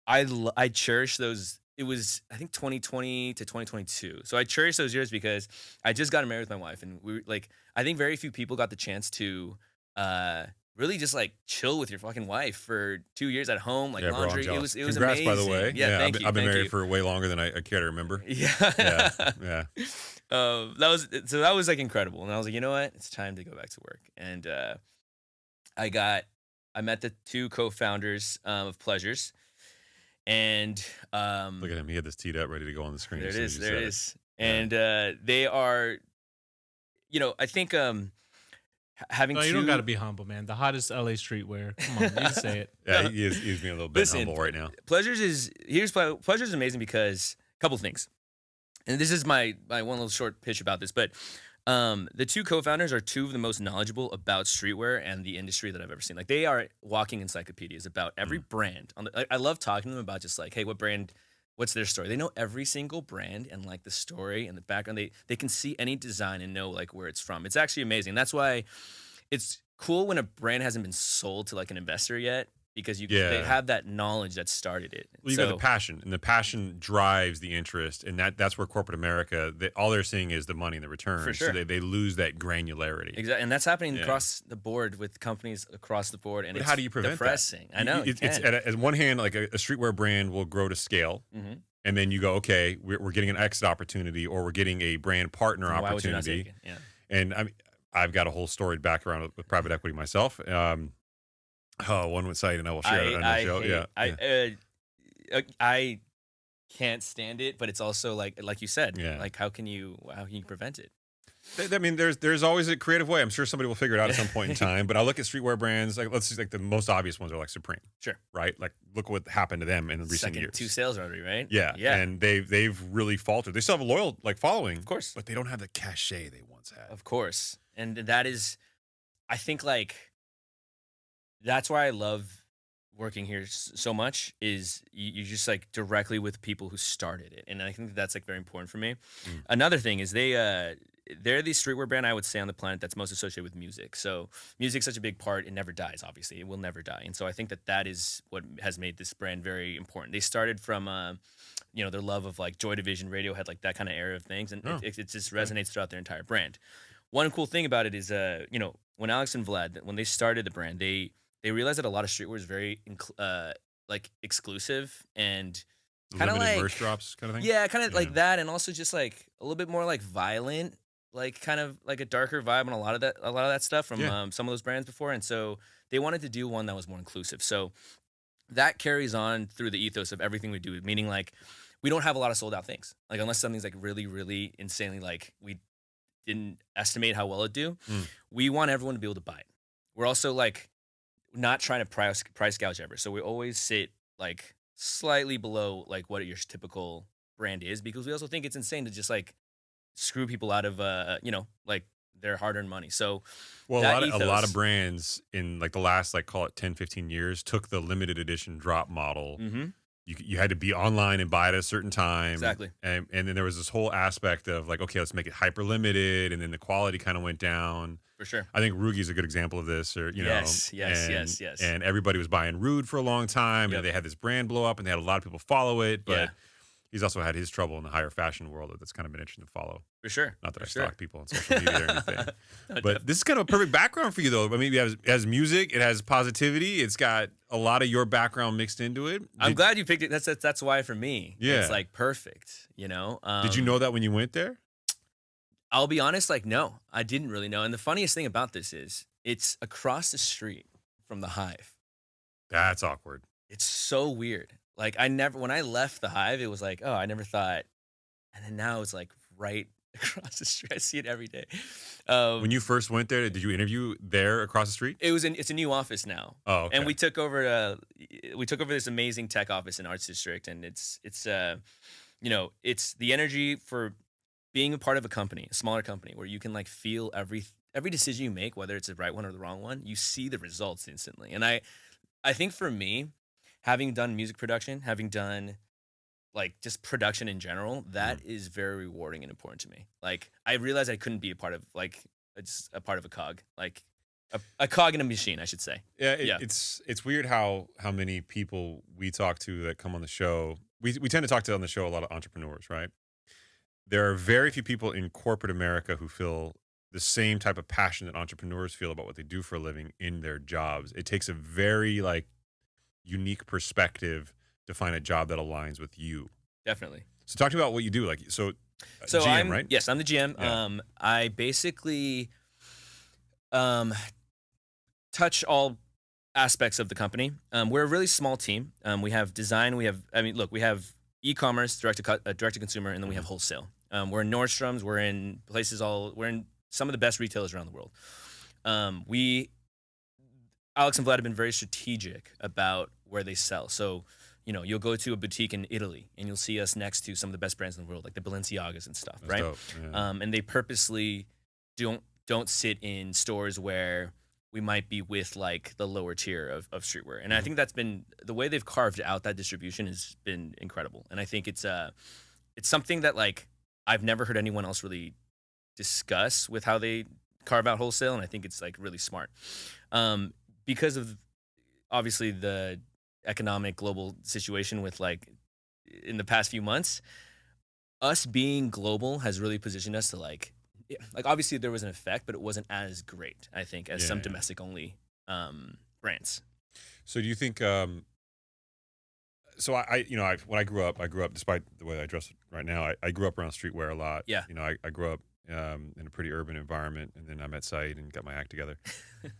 I cherish those. It was, I think 2020 to 2022. So I cherish those years because I just got married with my wife, and we were like, I think very few people got the chance to, really just like chill with your fucking wife for 2 years at home, like Yeah, bro, I'm laundry. jealous. It was Congrats, amazing. by the way. Yeah, thank I've you. been thank married you. for way longer than I care to remember. Yeah. Yeah. That was like incredible. And I was like, you know what? It's time to go back to work. And I met the two co-founders of Pleasures. And Look at him. He had this teed up, ready to go on the screen. there it as soon is. as you There said it is. And they are, you know, I think having No, two. you don't got to be humble, man. The hottest LA streetwear. Come on, you can say it. Yeah, he's being a little bit Listen, humble right now. Pleasures is amazing because a couple things. And this is my one little short pitch about this, but the two co-founders are two of the most knowledgeable about streetwear and the industry that I've ever seen. Like, they are walking encyclopedias about every brand. I love talking to them about just like, hey, what brand, what's their story? They know every single brand and like the story and the background. They can see any design and know like where it's from. It's actually amazing. That's why it's cool when a brand hasn't been sold to like an investor yet, because they have that knowledge that started it. Well, you got the passion, and the passion drives the interest, and that's where corporate America, all they're seeing is the money and the return. For sure. So they lose that granularity. Exactly, and that's happening across the board with companies across the board. And But it's how do you prevent depressing. that? I know. It's at one hand, like a streetwear brand will grow to scale, and then you go, okay, we're getting an exit opportunity, or we're getting a brand partner Why would you not take opportunity. it? Yeah. And I mean, I've got a whole storied background with private equity myself. One would say, and I will share it on the show. I can't stand it, but it's also like you said, Yeah. like how can you prevent it? I mean, there's always a creative way. I'm sure somebody will figure it out at some point in time. But I look at streetwear brands, like let's just like the most obvious ones are like Supreme. Sure. Right? Like look what happened to them in recent Second years. 2 sales already, right? Yeah. Yeah. And they've really faltered. They still have a loyal following, Of course. but they don't have the cachet they once had. Of course. And that is, I think, like, that's why I love working here so much, is you just like directly with people who started it. And I think that's like very important for me. Another thing is they're the streetwear brand, I would say, on the planet that's most associated with music. So music's such a big part. It never dies, obviously. It will never die. And so I think that is what has made this brand very important. They started from, their love of like Joy Division, Radiohead, like that kind of era of things. And it just resonates throughout their entire brand. One cool thing about it is, when Alex and Vlad, when they started the brand, they realized that a lot of streetwear is very exclusive and kind of Limited like verse drops kind of thing. yeah, kind of like that, and also just like a little bit more like violent, like kind of like a darker vibe on a lot of that stuff from some of those brands before. And so they wanted to do one that was more inclusive. So that carries on through the ethos of everything we do, meaning like we don't have a lot of sold out things, like unless something's like really, really insanely like we didn't estimate how well it'd do. We want everyone to be able to buy it. We're also like not trying to price gouge ever. So we always sit like slightly below like what your typical brand is, because we also think it's insane to just like screw people out of like their hard-earned money. So a lot of brands in like the last like call it 10, 15 years took the limited edition drop model. You had to be online and buy it at a certain time. Exactly. And then there was this whole aspect of like, okay, let's make it hyper limited, and then the quality kind of went down. For sure. I think Rugi's a good example of this, or Yes. And everybody was buying Rude for a long time, and they had this brand blow up, and they had a lot of people follow it. But he's also had his trouble in the higher fashion world. That's kind of been interesting to follow. For sure. Not that I stalk people on social media or anything. But this is kind of a perfect background for you, though. I mean, it has music, it has positivity, it's got a lot of your background mixed into it. I'm glad you picked it. That's why for me, it's like perfect. Did you know that when you went there? I'll be honest, like, no, I didn't really know. And the funniest thing about this is it's across the street from the Hive. That's awkward. It's so weird. Like, when I left the Hive, it was like, oh, I never thought. And then now it's like right across the street. I see it every day. When you first went there, did you interview there across the street? It's a new office now. Oh, okay. And we took over this amazing tech office in Arts District, and it's it's the energy for being a part of a company, a smaller company, where you can like feel every decision you make, whether it's the right one or the wrong one, you see the results instantly. And I think for me, having done music production, having done like just production in general, that is very rewarding and important to me. Like I realized I couldn't be a part of like just a part of a cog, like a cog in a machine, I should say. Yeah, it's weird how many people we talk to that come on the show. We tend to talk to on the show a lot of entrepreneurs, right? There are very few people in corporate America who feel the same type of passion that entrepreneurs feel about what they do for a living in their jobs. It takes a very like unique perspective to find a job that aligns with you. Definitely. So talk to me about what you do. Like so GM, I'm right? Yes, I'm the GM. Yeah. I basically touch all aspects of the company. We're a really small team. We have design. We have e-commerce, direct to consumer, and then we have wholesale. We're in Nordstrom's. We're in We're in some of the best retailers around the world. Alex and Vlad have been very strategic about where they sell. So, you'll go to a boutique in Italy and you'll see us next to some of the best brands in the world, like the Balenciagas and stuff, That's right? dope. Yeah. And they purposely don't sit in stores where we might be with like the lower tier of streetwear. And I think that's been the way they've carved out that distribution has been incredible. And I think it's something that like I've never heard anyone else really discuss with how they carve out wholesale. And I think it's like really smart. Because of obviously the economic global situation with like in the past few months, us being global has really positioned us to like obviously there was an effect, but it wasn't as great, I think, as some domestic only brands. So do you think so when I grew up despite the way I dress right now, I grew up around streetwear a lot. Yeah. I grew up in a pretty urban environment, and then I met Said and got my act together.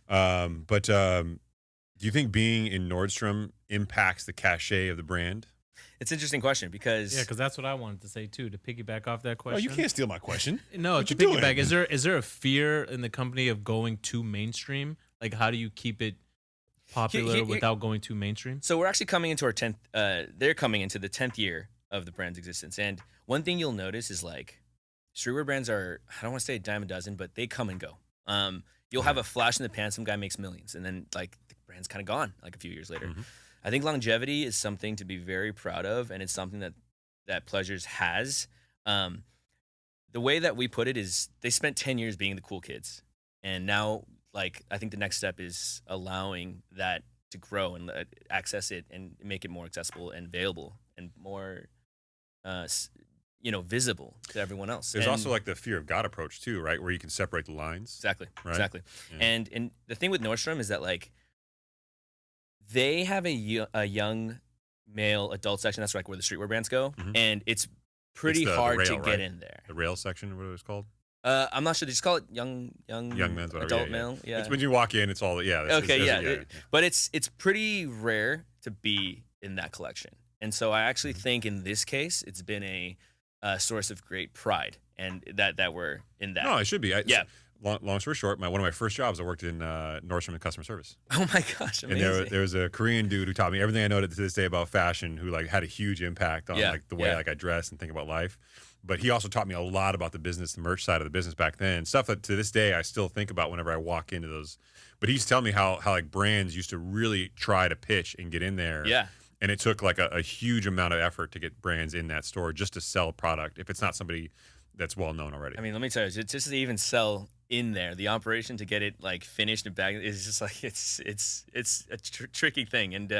But do you think being in Nordstrom impacts the cachet of the brand? It's an interesting question because because that's what I wanted to say too. To piggyback off that question. Oh, you can't steal my question. No, What to you doing? piggyback, is there a fear in the company of going too mainstream? Like, how do you keep it popular without going too mainstream? So we're actually coming into our 10th. They're coming into the 10th year of the brand's existence, and one thing you'll notice is like streetwear brands are, I don't want to say a dime a dozen, but they come and go. You'll have a flash in the pan, some guy makes millions, and then like the brand's kind of gone like a few years later. I think longevity is something to be very proud of, and it's something that Pleasures has. The way that we put it is they spent 10 years being the cool kids, and now like I think the next step is allowing that to grow and access it and make it more accessible and available and more visible to everyone else. There's also like the fear of God approach too, right? Where you can separate the lines. Exactly. Right? Exactly. Yeah. And the thing with Nordstrom is that like they have a young male adult section. That's like where the streetwear brands go, and it's pretty hard rail, to right? get in there. The rail section, what it was called? I'm not sure. They just call it young men's, whatever. adult male. Yeah. It's when you walk in, it's all But it's pretty rare to be in that collection, and so I actually think in this case it's been a source of great pride, and that we're in that. No, it should be. Yeah. Long story short, one of my first jobs, I worked in Nordstrom in customer service. Oh my gosh, amazing! And there was a Korean dude who taught me everything I know to this day about fashion, who like had a huge impact on like the way like I dress and think about life. But he also taught me a lot about the business, the merch side of the business back then, stuff that to this day I still think about whenever I walk into those. But he used to tell me how like brands used to really try to pitch and get in there. Yeah. And it took like a huge amount of effort to get brands in that store just to sell product if it's not somebody that's well known already. I mean, let me tell you, just to even sell in there, the operation to get it like finished and bagged is just like it's a tricky thing, and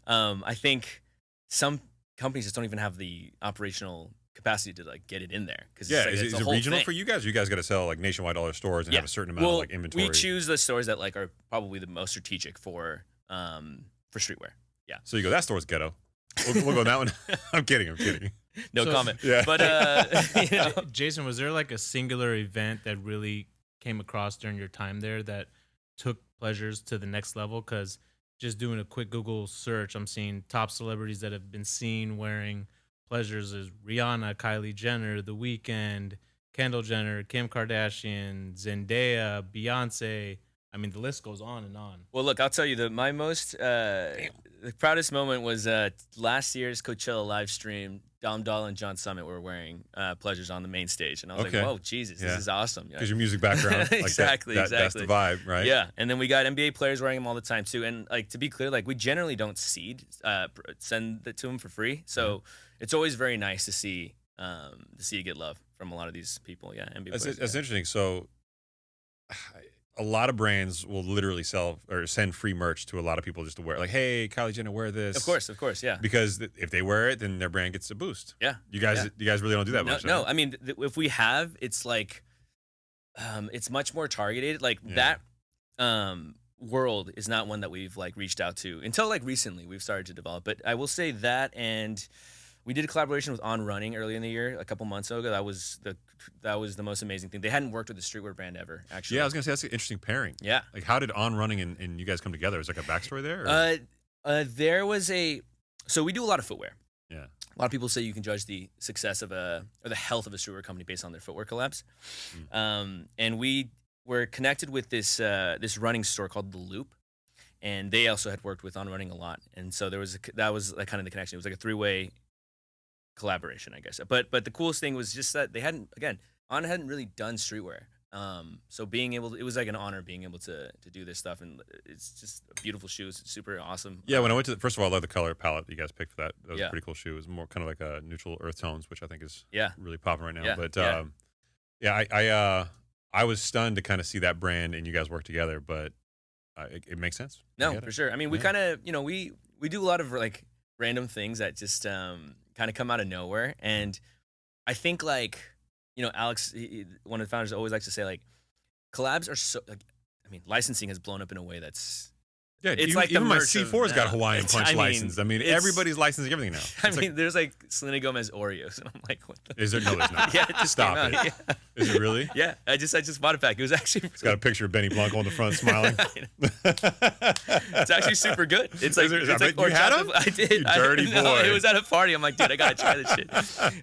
I think some companies just don't even have the operational capacity to like get it in there. Because is it regional for you guys? You guys got to sell like nationwide all their stores and have a certain amount of like inventory. We choose the stores that like are probably the most strategic for streetwear. Yeah. So you go, that store's ghetto. We'll go on that one. I'm kidding. No comment. Yeah. But Jason, was there like a singular event that really came across during your time there that took Pleasures to the next level? Because just doing a quick Google search, I'm seeing top celebrities that have been seen wearing Pleasures is Rihanna, Kylie Jenner, The Weeknd, Kendall Jenner, Kim Kardashian, Zendaya, Beyonce. I mean, the list goes on and on. Well, look, I'll tell you my most the proudest moment was last year's Coachella live stream. Dom Doll and John Summit were wearing Pleasures on the main stage, and I was Okay. like, "Whoa, Jesus, Yeah. this is awesome!" Because your music background, like Exactly, that's exactly. the vibe, right? Yeah, and then we got NBA players wearing them all the time too. And like to be clear, like we generally don't send it to them for free, so it's always very nice to see you get love from a lot of these people. Yeah, NBA That's players. that's interesting. So, a lot of brands will literally sell or send free merch to a lot of people just to wear. Like, hey, Kylie Jenner, wear this. Of course, yeah. Because if they wear it, then their brand gets a boost. Yeah, You guys really don't do that no, much. no. Right? I mean, if we have, it's like, it's much more targeted. Like that, world is not one that we've like reached out to until like recently. We've started to develop, but I will say that, and we did a collaboration with On Running earlier in the year, a couple months ago. That was the most amazing thing. They hadn't worked with a streetwear brand ever, actually. Yeah, I was gonna say that's an interesting pairing. Yeah. Like, how did On Running and you guys come together? Is like a backstory there? Or? There was so we do a lot of footwear. Yeah. A lot of people say you can judge the success of or the health of a streetwear company based on their footwear collabs. And we were connected with this running store called The Loop, and they also had worked with On Running a lot. And so that was like kind of the connection. It was like a three-way collaboration, I guess. But the coolest thing was just that they hadn't really done streetwear. So it was like an honor being able to do this stuff, and it's just a beautiful shoe. It's super awesome. Yeah, when I went to first of all, I love the color palette that you guys picked for that. That was Yeah. a pretty cool shoe. It was more kind of like a neutral earth tones, which I think is Yeah. really popping right now. Yeah, But yeah. I was stunned to kind of see that brand and you guys work together. But it makes sense. I No, get for it. sure. I mean, we Yeah. kind of, we do a lot of like random things that just kind of come out of nowhere. And I think like, Alex, one of the founders, always likes to say like, collabs are so like, I mean, licensing has blown up in a way that's Yeah, it's even, like the even my merch of C4's got now. Hawaiian It's- Punch I mean, license. I mean, it's- everybody's licensing everything now. I It's mean, there's like Selena Gomez Oreos, and I'm like, what the? is there? No, there's not. Yeah, it just Stop came it. out. Yeah. Is it really? Yeah, I just bought it back. It was actually It's got a picture of Benny Blanco on the front smiling. It's actually super good. It's like, Is it's it- like you had horchata. 'em? I did. You dirty No, boy. it was at a party. I'm like, dude, I gotta try this shit.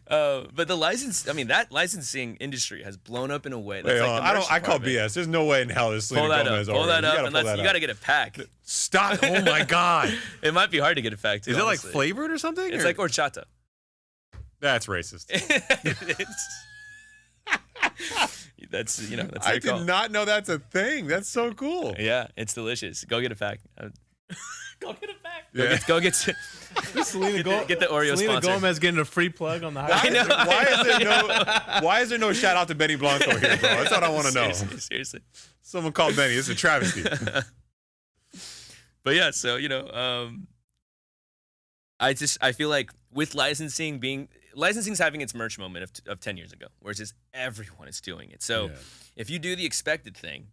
But the license, I mean, that licensing industry has blown up in a way. That's Wait, like hold the on. merch I call part of it. BS. There's no way in hell there's Selena Pull that Gomez up. Pull that already. up, and you gotta get a pack. Stop. Oh my God. It might be hard to get a pack too. Is it like honestly. flavored or something? It's or- like horchata. That's racist. That's that's I their call. did not know that's a thing. That's so cool. Yeah, it's delicious. Go get a pack. Go get a pack. Yeah. Go get Selena get the Oreo Selena sponsor. Gomez getting a free plug on the Why, highway. know. why is there no shout out to Benny Blanco here, bro? That's what I want to know. Seriously. Someone called Benny. This is a travesty. But yeah, so I feel like with licensing's having its merch moment of 10 years ago, where it's just everyone is doing it. So Yeah. if you do the expected thing,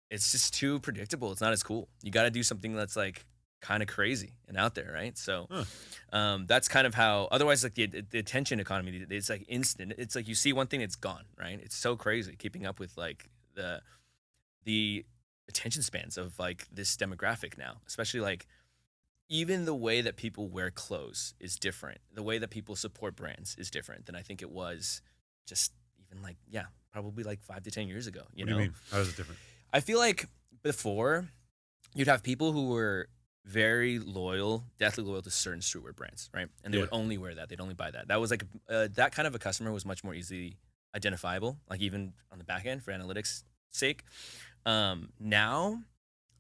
it's just too predictable. It's not as cool. You got to do something that's like kind of crazy and out there, right? So that's kind of how. Otherwise, like the attention economy, it's like instant. It's like you see one thing, it's gone, right? It's so crazy keeping up with like the attention spans of like this demographic now, especially like even the way that people wear clothes is different. The way that people support brands is different than I think it was just even like, probably like 5 to 10 years ago. What do you mean? How is it different? I feel like before you'd have people who were very loyal, deathly loyal to certain streetwear brands, right? And they would only wear that. They'd only buy that. That was like, that kind of a customer was much more easily identifiable, like even on the back end for analytics sake. Now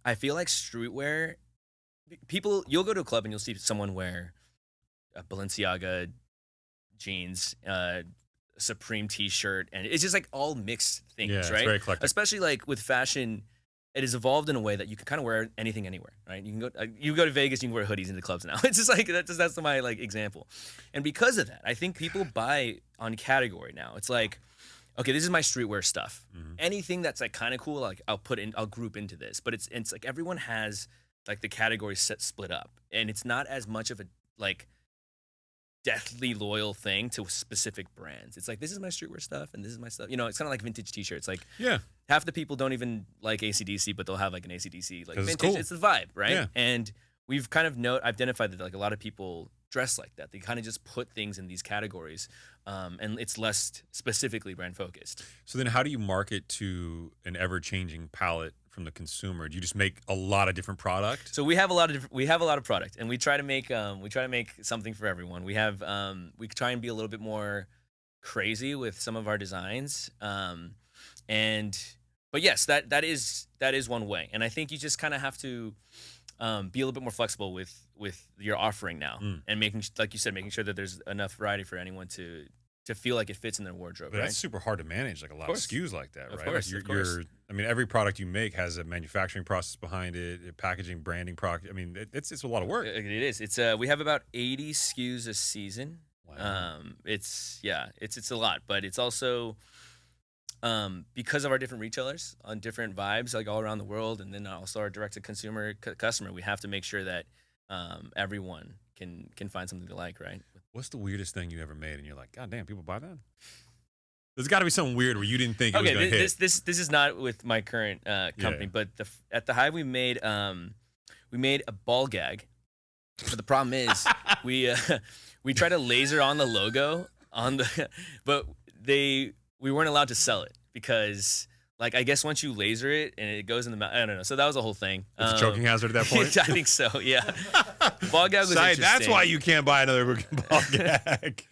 I feel like streetwear, you'll go to a club and you'll see someone wear a Balenciaga jeans, Supreme t-shirt, and it's just like all mixed things, Yeah, it's right? very eclectic. Especially like with fashion, it has evolved in a way that you can kind of wear anything anywhere, right? You can go to Vegas, you can wear hoodies into clubs now. It's just like that's my like example, and because of that, I think people buy on category now. It's like, okay, this is my streetwear stuff. Mm-hmm. Anything that's like kind of cool, like I'll group into this. But it's like everyone has like the categories split up, and it's not as much of a like deathly loyal thing to specific brands. It's like, this is my streetwear stuff and this is my stuff. It's kind of like vintage t-shirts. Like half the people don't even like AC/DC, but they'll have like an AC/DC like 'Cause vintage. it's cool. It's the vibe, right? Yeah. And we've kind of identified that like a lot of people dress like that. They kind of just put things in these categories, and it's less specifically brand focused. So then how do you market to an ever-changing palette from the consumer? Do you just make a lot of different product? So we have a lot of product, and we try to make something for everyone. We have we try and be a little bit more crazy with some of our designs, but yes, that is one way, and I think you just kind of have to be a little bit more flexible with your offering now, and making, like you said, making sure that there's enough variety for anyone to feel like it fits in their wardrobe. But right? that's super hard to manage, like a lot of SKUs like that, right? Of course, like of course. I mean, every product you make has a manufacturing process behind it, packaging, branding, product. I mean, it's a lot of work. It is. It's we have about 80 SKUs a season. Wow. It's a lot, but it's also because of our different retailers on different vibes, like all around the world, and then also our direct to consumer customer, we have to make sure that everyone can find something to like, right? What's the weirdest thing you ever made, and you're like, God damn, people buy that? There's got to be something weird where you didn't think it was going to hit. This is not with my current company, but at the Hive we made a ball gag. But the problem is we tried to laser on the logo on the, but we weren't allowed to sell it because, like, I guess once you laser it and it goes in the mouth, I don't know. So that was a whole thing. It's a choking hazard at that point? I think so, yeah. Ball gag was interesting. That's why you can't buy another ball gag.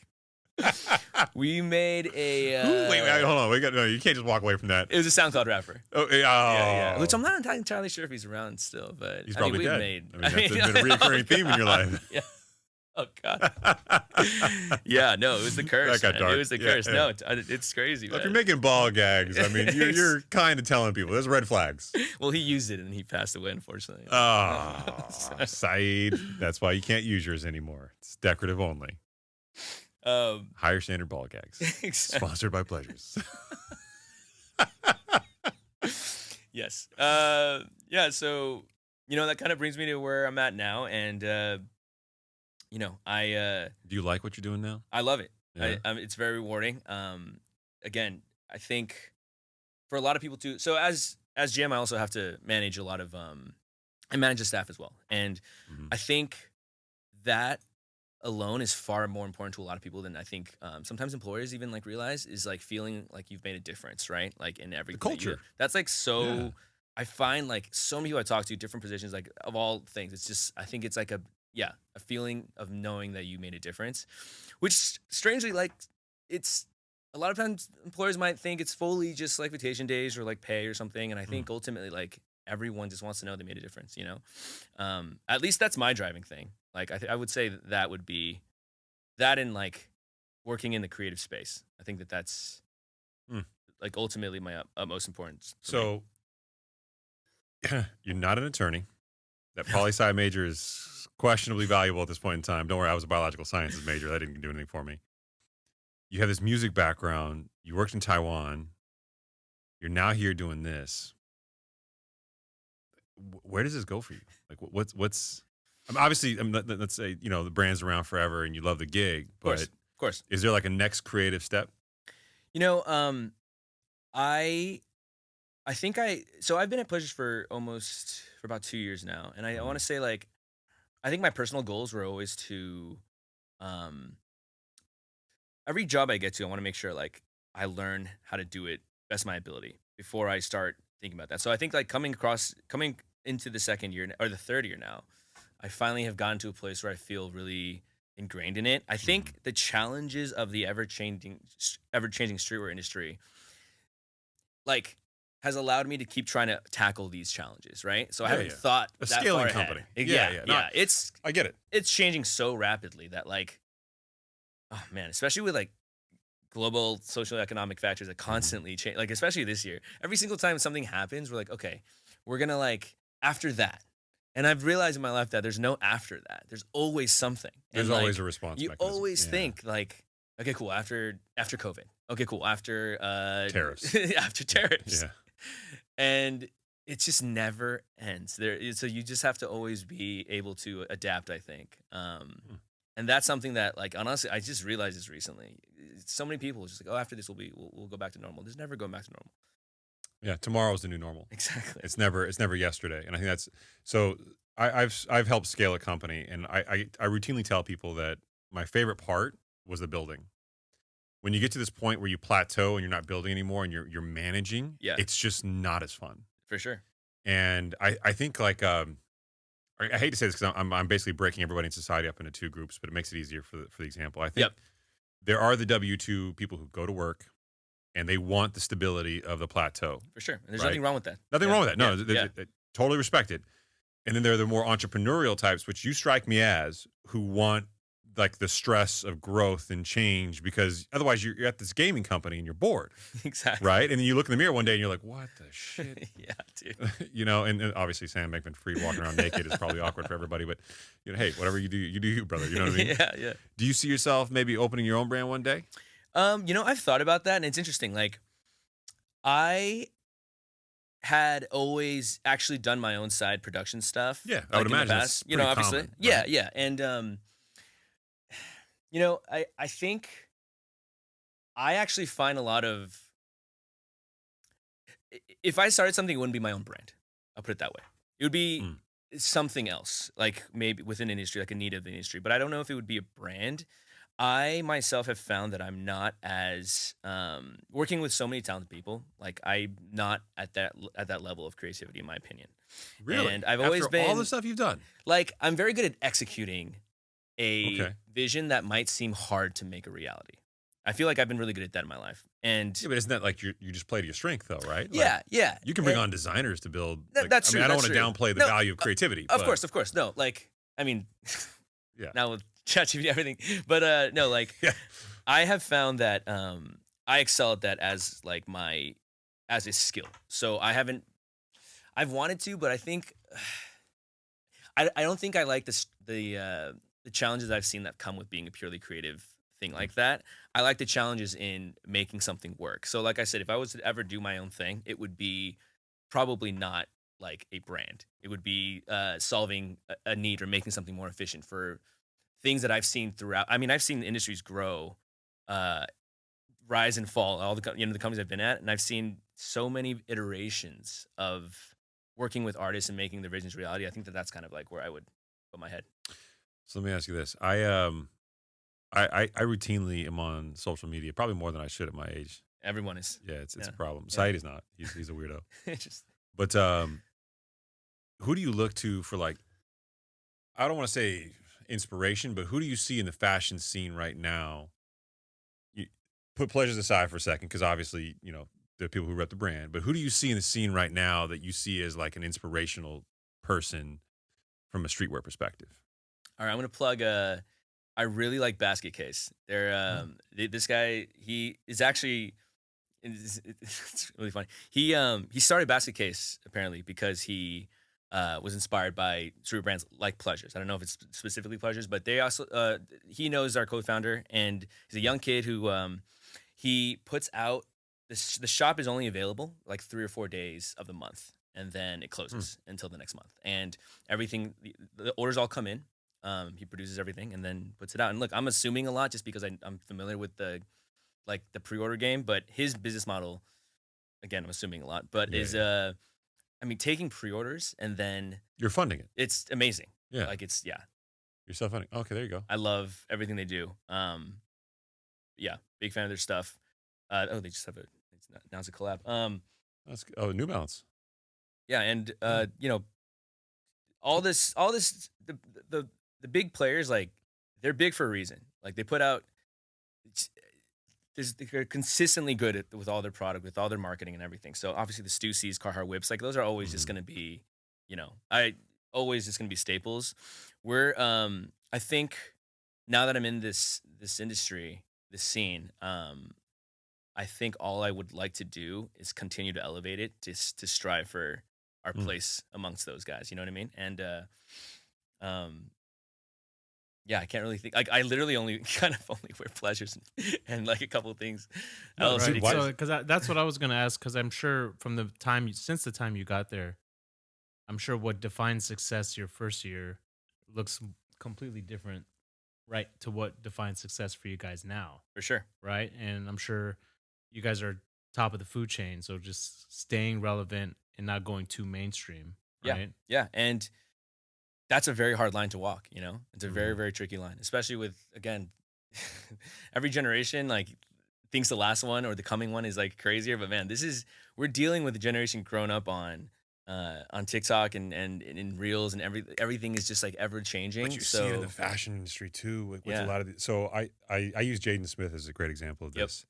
We made a... wait, hold on. You can't just walk away from that. It was a SoundCloud rapper. Oh. Yeah. Which I'm not entirely sure if he's around still, but... He's probably dead. That's been a reoccurring theme in your life. Yeah. Oh, God. Yeah, no, it was the curse. That got dark. It was the curse. Yeah. No, it's crazy, man. If you're making ball gags, I mean, you're kind of telling people. There's red flags. Well, he used it, and he passed away, unfortunately. Oh, Saeed. That's why you can't use yours anymore. It's decorative only. Higher standard ball gags. Exactly. Sponsored by Pleasures. Yes. Yeah, so, that kind of brings me to where I'm at now, and... I do you like what you're doing now? I love it. Yeah. It's very rewarding. Again, I think for a lot of people too. So as GM, I also have to manage a lot of I manage the staff as well, and I think that alone is far more important to a lot of people than I think sometimes employers even like realize, is like feeling like you've made a difference, right? Like in every culture. That's like so. Yeah. I find like so many people I talk to, different positions, like of all things. It's just, I think it's like a feeling of knowing that you made a difference, which strangely, like, it's a lot of times employers might think it's fully just like vacation days or like pay or something. And I think ultimately, like, everyone just wants to know they made a difference, At least that's my driving thing. Like, I would say that would be that, in like working in the creative space. I think that's like ultimately my utmost importance. So you're not an attorney. That poli-sci major is questionably valuable at this point in time. Don't worry, I was a biological sciences major. That didn't do anything for me. You have this music background. You worked in Taiwan. You're now here doing this. Where does this go for you? Like, what's? Obviously, let's say the brand's around forever and you love the gig. But of course. Is there like a next creative step? I think so I've been at Pleasures for about 2 years now. And I want to say, like, I think my personal goals were always to, every job I get to, I want to make sure, like, I learn how to do it best of my ability before I start thinking about that. So I think, like, coming into the second year or the third year now, I finally have gotten to a place where I feel really ingrained in it. I think the challenges of the ever-changing streetwear industry, like, has allowed me to keep trying to tackle these challenges, right? So I haven't thought a that scaling far company. Yeah. I get it. It's changing so rapidly that, like, oh man, especially with like global social economic factors that constantly change. Like, especially this year, every single time something happens, we're like, okay, we're gonna, like, after that. And I've realized in my life that there's no after that. There's always something. There's and, always like, a response. You mechanism. always think, like, okay, cool. After COVID. Okay, cool. After tariffs. After tariffs. Yeah. And it just never ends. So you just have to always be able to adapt, I think. And that's something that, like, honestly, I just realized this recently. So many people are just like, oh, after this we'll go back to normal. There's never going back to normal. Yeah, tomorrow's the new normal. Exactly. It's never yesterday, and I think that's so. I've helped scale a company, and I routinely tell people that my favorite part was the building. When you get to this point where you plateau and you're not building anymore and you're managing, it's just not as fun. For sure. And I think like I hate to say this because I'm basically breaking everybody in society up into two groups, but it makes it easier for the example. I think Yep. there are the W-2 people who go to work and they want the stability of the plateau. For sure. And there's Right. nothing wrong with that. Nothing Yeah. wrong with that. No, Yeah. they totally respect it. And then there are the more entrepreneurial types, which you strike me as, who want like the stress of growth and change, because otherwise you're at this gaming company and you're bored, Exactly. right? And then you look in the mirror one day and you're like, what the shit? Yeah, dude. And obviously Sam Bankman-Fried walking around naked is probably awkward for everybody, but hey, whatever you do you, brother. You know what I mean? Yeah. Do you see yourself maybe opening your own brand one day? I've thought about that, and it's interesting. Like, I had always actually done my own side production stuff. Yeah, I would like, in the imagine that's past, obviously. pretty common, Yeah, right? yeah. And I think I actually find a lot of if I started something, it wouldn't be my own brand. I'll put it that way. It would be Mm. something else, like maybe within an industry, like a need of the industry. But I don't know if it would be a brand. I myself have found that I'm not as working with so many talented people. Like I'm not at that level of creativity, in my opinion. Really? And I've After always all been the stuff you've done. like I'm very good at executing a Okay. vision that might seem hard to make a reality. I feel like I've been really good at that in my life. And Yeah, but isn't that like you just play to your strength though, right? Like, yeah. you can bring on designers to build. That's true. I don't that's want to true. downplay the No, value of creativity. Of but- course. No, like I mean, Yeah. now with ChatGPT everything, but no, like Yeah. I have found that I excel at that as as a skill. So I've wanted to, but I think I don't think I like the challenges I've seen that come with being a purely creative thing like that. I like the challenges in making something work. So like I said, if I was to ever do my own thing, it would be probably not like a brand. It would be solving a need or making something more efficient for things that I've seen throughout. I mean, I've seen industries grow, rise and fall. All the the companies I've been at, and I've seen so many iterations of working with artists and making their visions reality. I think that's kind of like where I would put my head. So let me ask you this: I routinely am on social media, probably more than I should at my age. Everyone is. Yeah, it's a Yeah. problem. Yeah. Said is not. He's a weirdo. Just But who do you look to for like? I don't want to say inspiration, but who do you see in the fashion scene right now? You put pleasures aside for a second, because obviously there are people who rep the brand. But who do you see in the scene right now that you see as like an inspirational person from a streetwear perspective? all right. I'm gonna plug. I really like Basket Case. They're this guy. He is actually. It's really funny. He started Basket Case apparently because he was inspired by streetwear brands like Pleasures. I don't know if it's specifically Pleasures, but they also he knows our co-founder, and he's a young kid who he puts out the shop is only available like 3 or 4 days of the month, and then it closes until the next month. And everything the orders all come in. He produces everything and then puts it out. And look, I'm assuming a lot just because I'm familiar with the pre-order game, but his business model, again, I'm assuming a lot, but Yeah, is I mean, taking pre-orders and then You're funding it. it's amazing. Yeah. Like it's You're self-funding. Okay, there you go. I love everything they do. Yeah, big fan of their stuff. They just have now it's a collab. That's New Balance. Yeah, and all this the big players, like they're big for a reason. Like they put out they're consistently good with all their product, with all their marketing and everything. So obviously the Stussies, Carhartt whips, like those are always just going to be, always just going to be staples. We're I think now that I'm in this industry, this scene, I think all I would like to do is continue to elevate it, to strive for our place amongst those guys. You know what I mean? And yeah, I can't really think. Like, I literally only wear Pleasures and like a couple of things No, else. right. because- So, because that's what I was gonna ask. Because I'm sure from the time since the time you got there, I'm sure what defined success your first year looks completely different, right, to what defines success for you guys now, for sure. right? And I'm sure you guys are top of the food chain, so just staying relevant and not going too mainstream, right? Yeah, and that's a very hard line to walk. It's a very, very tricky line, especially with, again, every generation like thinks the last one or the coming one is like crazier. But man, we're dealing with a generation grown up on on TikTok and in Reels and everything is just like ever changing. But you so see it in the fashion industry too, with Yeah. a lot of. So I use Jaden Smith as a great example of Yep. this.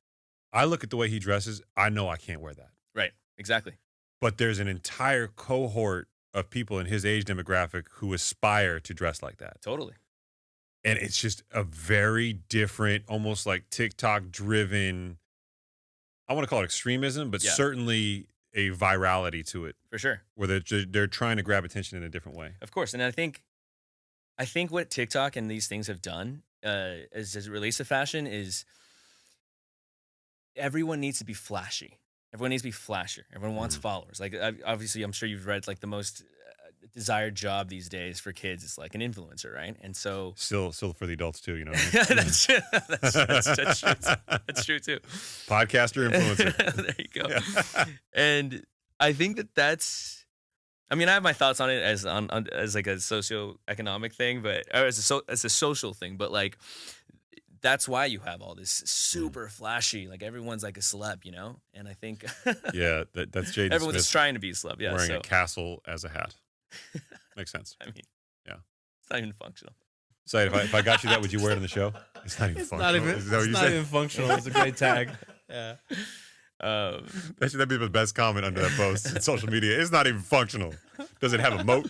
I look at the way he dresses. I know I can't wear that. right, exactly. But there's an entire cohort of people in his age demographic who aspire to dress like that. Totally. And it's just a very different, almost like TikTok driven, I want to call it extremism, but Yeah. certainly a virality to it For sure. where they're trying to grab attention in a different way. Of course. And I think what TikTok and these things have done as it relates to fashion is everyone needs to be flashy. Everyone needs to be flasher. Everyone wants followers. Like obviously, I'm sure you've read like the most desired job these days for kids is like an influencer, right? And so Still for the adults too, you know. What I mean? that's true. That's true. That's true too. Podcaster, influencer. There you go. Yeah. And I think that's. I mean, I have my thoughts on it as like a socioeconomic thing, but or as a social thing. But like, that's why you have all this super flashy. Like everyone's like a celeb, you know. And I think Yeah, that's Jaden everyone's just Smith trying to be a celeb. Yeah, wearing so a castle as a hat. Makes sense. I mean, Yeah. it's not even functional. So if I got you that, would you wear it on the show? It's not even It's functional. not even. Is that what It's you not said? even functional. It's a great tag. Yeah. That'd be the best comment under that post in social media. It's not even functional. Does it have a moat?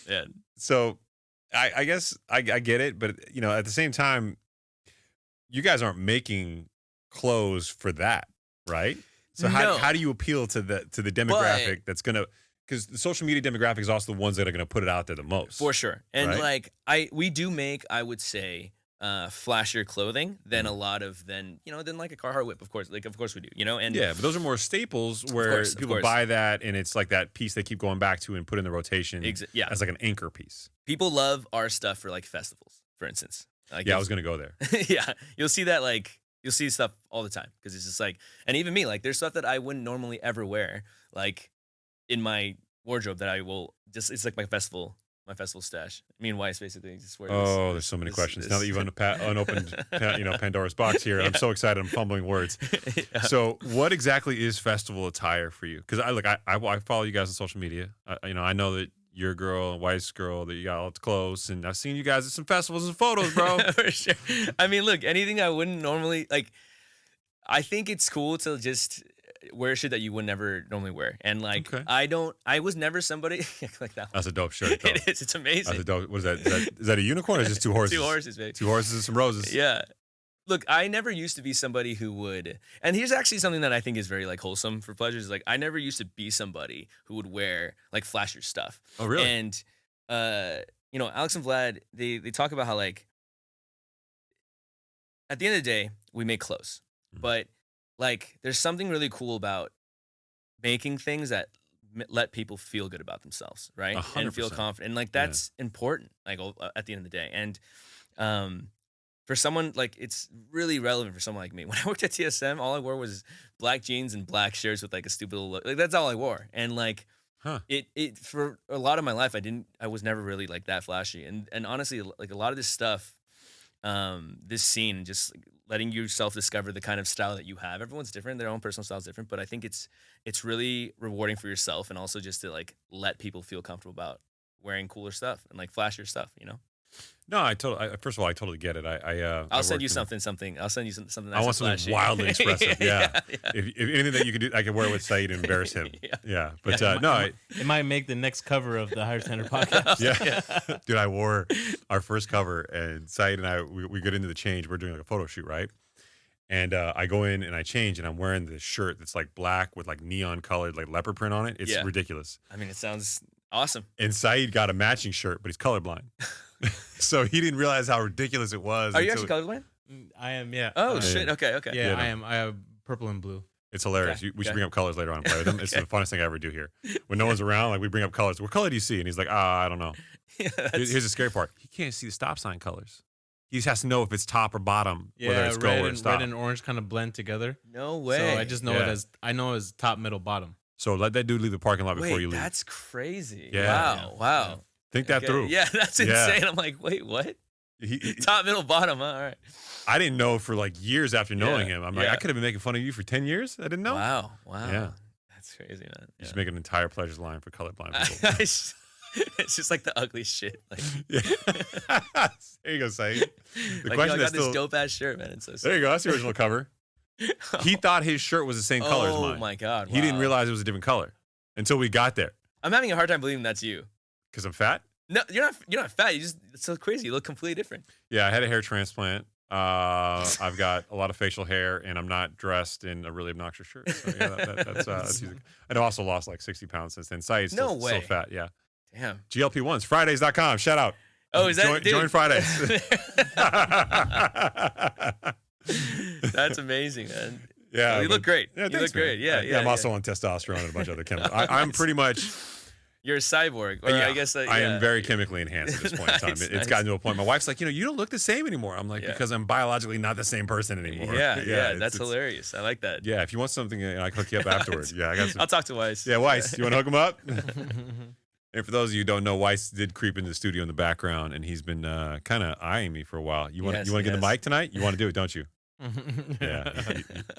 Yeah. So I guess I get it, but you know, at the same time, you guys aren't making clothes for that, right? So No. how do you appeal to the demographic that's gonna, because the social media demographic is also the ones that are gonna put it out there the most. For sure. And Right? like we do make, I would say, flashier clothing than a lot of than like a Carhartt whip, of course. Like of course we do, you know? And Yeah, but those are more staples where course, of people course. buy that and it's like that piece they keep going back to and put in the rotation yeah. as like an anchor piece. People love our stuff for like festivals, for instance. Like Yeah, I was gonna go there. yeah. You'll see that like you'll see stuff all the time because it's just like, and even me, like there's stuff that I wouldn't normally ever wear, like in my wardrobe that I will just, it's like my festival stash. Me and Weiss basically just wear this. Oh, there's so many questions. Now that you've unopened Pandora's box here, I'm so excited. I'm fumbling words. Yeah. So, what exactly is festival attire for you? Because I follow you guys on social media. I know that you're a girl and Weiss girl, that you got all the clothes, and I've seen you guys at some festivals and photos, bro. For sure. I mean, look, anything I wouldn't normally like. I think it's cool to just wear shit that you would never normally wear, and like Okay. I was never somebody like that. That's a dope shirt, though. It is. It's amazing. That's a dope. What is that? Is that a unicorn or is it just two horses? Two horses, baby. Two horses and some roses. Yeah. Look, I never used to be somebody who would, and here's actually something that I think is very like wholesome for pleasures. Is like I never used to be somebody who would wear like flashier stuff. Oh, really? And Alex and Vlad, they talk about how like at the end of the day, we make clothes, but like there's something really cool about making things that let people feel good about themselves, right? And feel 100%. confident, and like that's important. Like at the end of the day, and for someone like it's really relevant for someone like me. When I worked at TSM, all I wore was black jeans and black shirts with like a stupid little look. Like that's all I wore, and like. Huh. It for a lot of my life I was never really like that flashy, and honestly like a lot of this stuff, this scene, just like, letting yourself discover the kind of style that you have. Everyone's different, their own personal style is different, but I think it's really rewarding for yourself, and also just to like let people feel comfortable about wearing cooler stuff and like flashier stuff, you know. No, first of all, I totally get it. I'll send you something. I'll send you something. Nice I want something flashy. wildly expressive. Yeah. yeah. If anything that you could do, I could wear with Saeed and embarrass him. Yeah. But It might make the next cover of the Higher Standard podcast. Yeah. Dude, I wore our first cover, and Saeed and I, we get into the change. We're doing like a photo shoot, right? And I go in and I change, and I'm wearing this shirt that's like black with like neon colored like leopard print on it. It's ridiculous. I mean, it sounds awesome. And Saeed got a matching shirt, but he's colorblind. So he didn't realize how ridiculous it was. Are you actually colorblind? I am, yeah. Oh, Yeah. shit. Okay. Yeah, Yeah, no. I am. I have purple and blue. It's hilarious. Okay, We should okay. bring up colors later on and play with them. It's the funnest thing I ever do here. When no one's around, like we bring up colors. What color do you see? And he's like, I don't know. Yeah, Here's the scary part. He can't see the stop sign colors. He just has to know if it's top or bottom, whether Yeah, it's go or stop. red and orange kind of blend together. no way. So I just know Yeah. it as top, middle, bottom. So let that dude leave the parking lot before Wait, you leave. that's crazy. Yeah. Wow. Think that Okay. through. Yeah, that's Yeah. insane. I'm like, wait, what? Top, middle, bottom. Huh? All right. I didn't know for like years after knowing him. I'm like, yeah. I could have been making fun of you for 10 years. I didn't know. Wow. Yeah. That's crazy, man. You should make an entire pleasures line for colorblind people. It's just like the ugliest shit. Like, Yeah. There you go, Saeed. The like, question I is got still. this dope ass shirt, man. It's so sick. There you go. That's the original cover. He thought his shirt was the same color as mine. Oh my god. He didn't wow. realize it was a different color until we got there. I'm having a hard time believing that's you. Because I'm fat? No, you're not fat. It's so crazy. You look completely different. Yeah, I had a hair transplant. I've got a lot of facial hair, and I'm not dressed in a really obnoxious shirt. So yeah, that's easy. And I've also lost like 60 pounds since then. Saeed's still fat. Yeah. Damn. GLP-1s. Fridays.com. Shout out. Oh, is that join Fridays? That's amazing, man. Yeah, you look great. Yeah, you thanks, look great. man. Yeah. I'm also on testosterone and a bunch of other chemicals. I'm pretty much. You're a cyborg, or Yeah, I guess I am very chemically enhanced at this point in time. Nice, It's gotten to a point. My wife's like, you don't look the same anymore. I'm like, because I'm biologically not the same person anymore. Yeah, that's hilarious. I like that. Yeah, if you want something, I can hook you up afterwards. Yeah, I got some. I'll talk to Weiss. Yeah, Weiss, you want to hook him up? And for those of you who don't know, Weiss did creep into the studio in the background, and he's been kind of eyeing me for a while. You want to get the mic tonight? You want to do it, don't you? Yeah,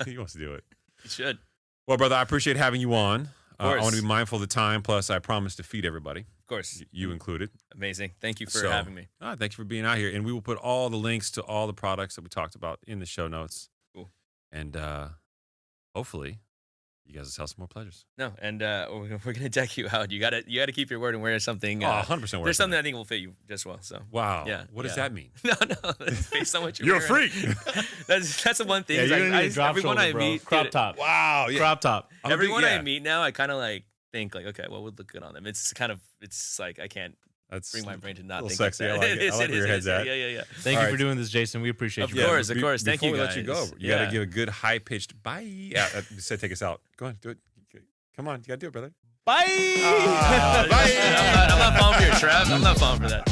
he wants to do it. You should. Well, brother, I appreciate having you on. Of I want to be mindful of the time. Plus, I promise to feed everybody. Of course. You included. Amazing. Thank you for having me. Thank you for being out here. And we will put all the links to all the products that we talked about in the show notes. Cool. And hopefully, you guys will sell some more pleasures. No, and we're gonna deck you out. You gotta keep your word and wear something. 100% There's something I think will fit you just well. So wow. Yeah. What does that mean? No, it's based on what you're. You're a wearing. freak. That's the one thing. Yeah, is you're like, gonna need a drop everyone shoulder, I bro. meet, Crop dude, top. Wow. Yeah. Crop top. Everyone I meet now, I kind of like think like, okay, what would look good on them? It's like I can't That's bring my brain to a not little think sexy. like I that. like it. I like where your head's at. Yeah. Thank All you right. for doing this, Jason. We appreciate Of you. course, of course. Thank before you, we let you go, guys. you got to give a good high-pitched bye. Yeah, said take us out. Go on, do it. Come on, you got to do it, brother. Bye. Bye. I'm not falling for your trap. I'm not falling for that.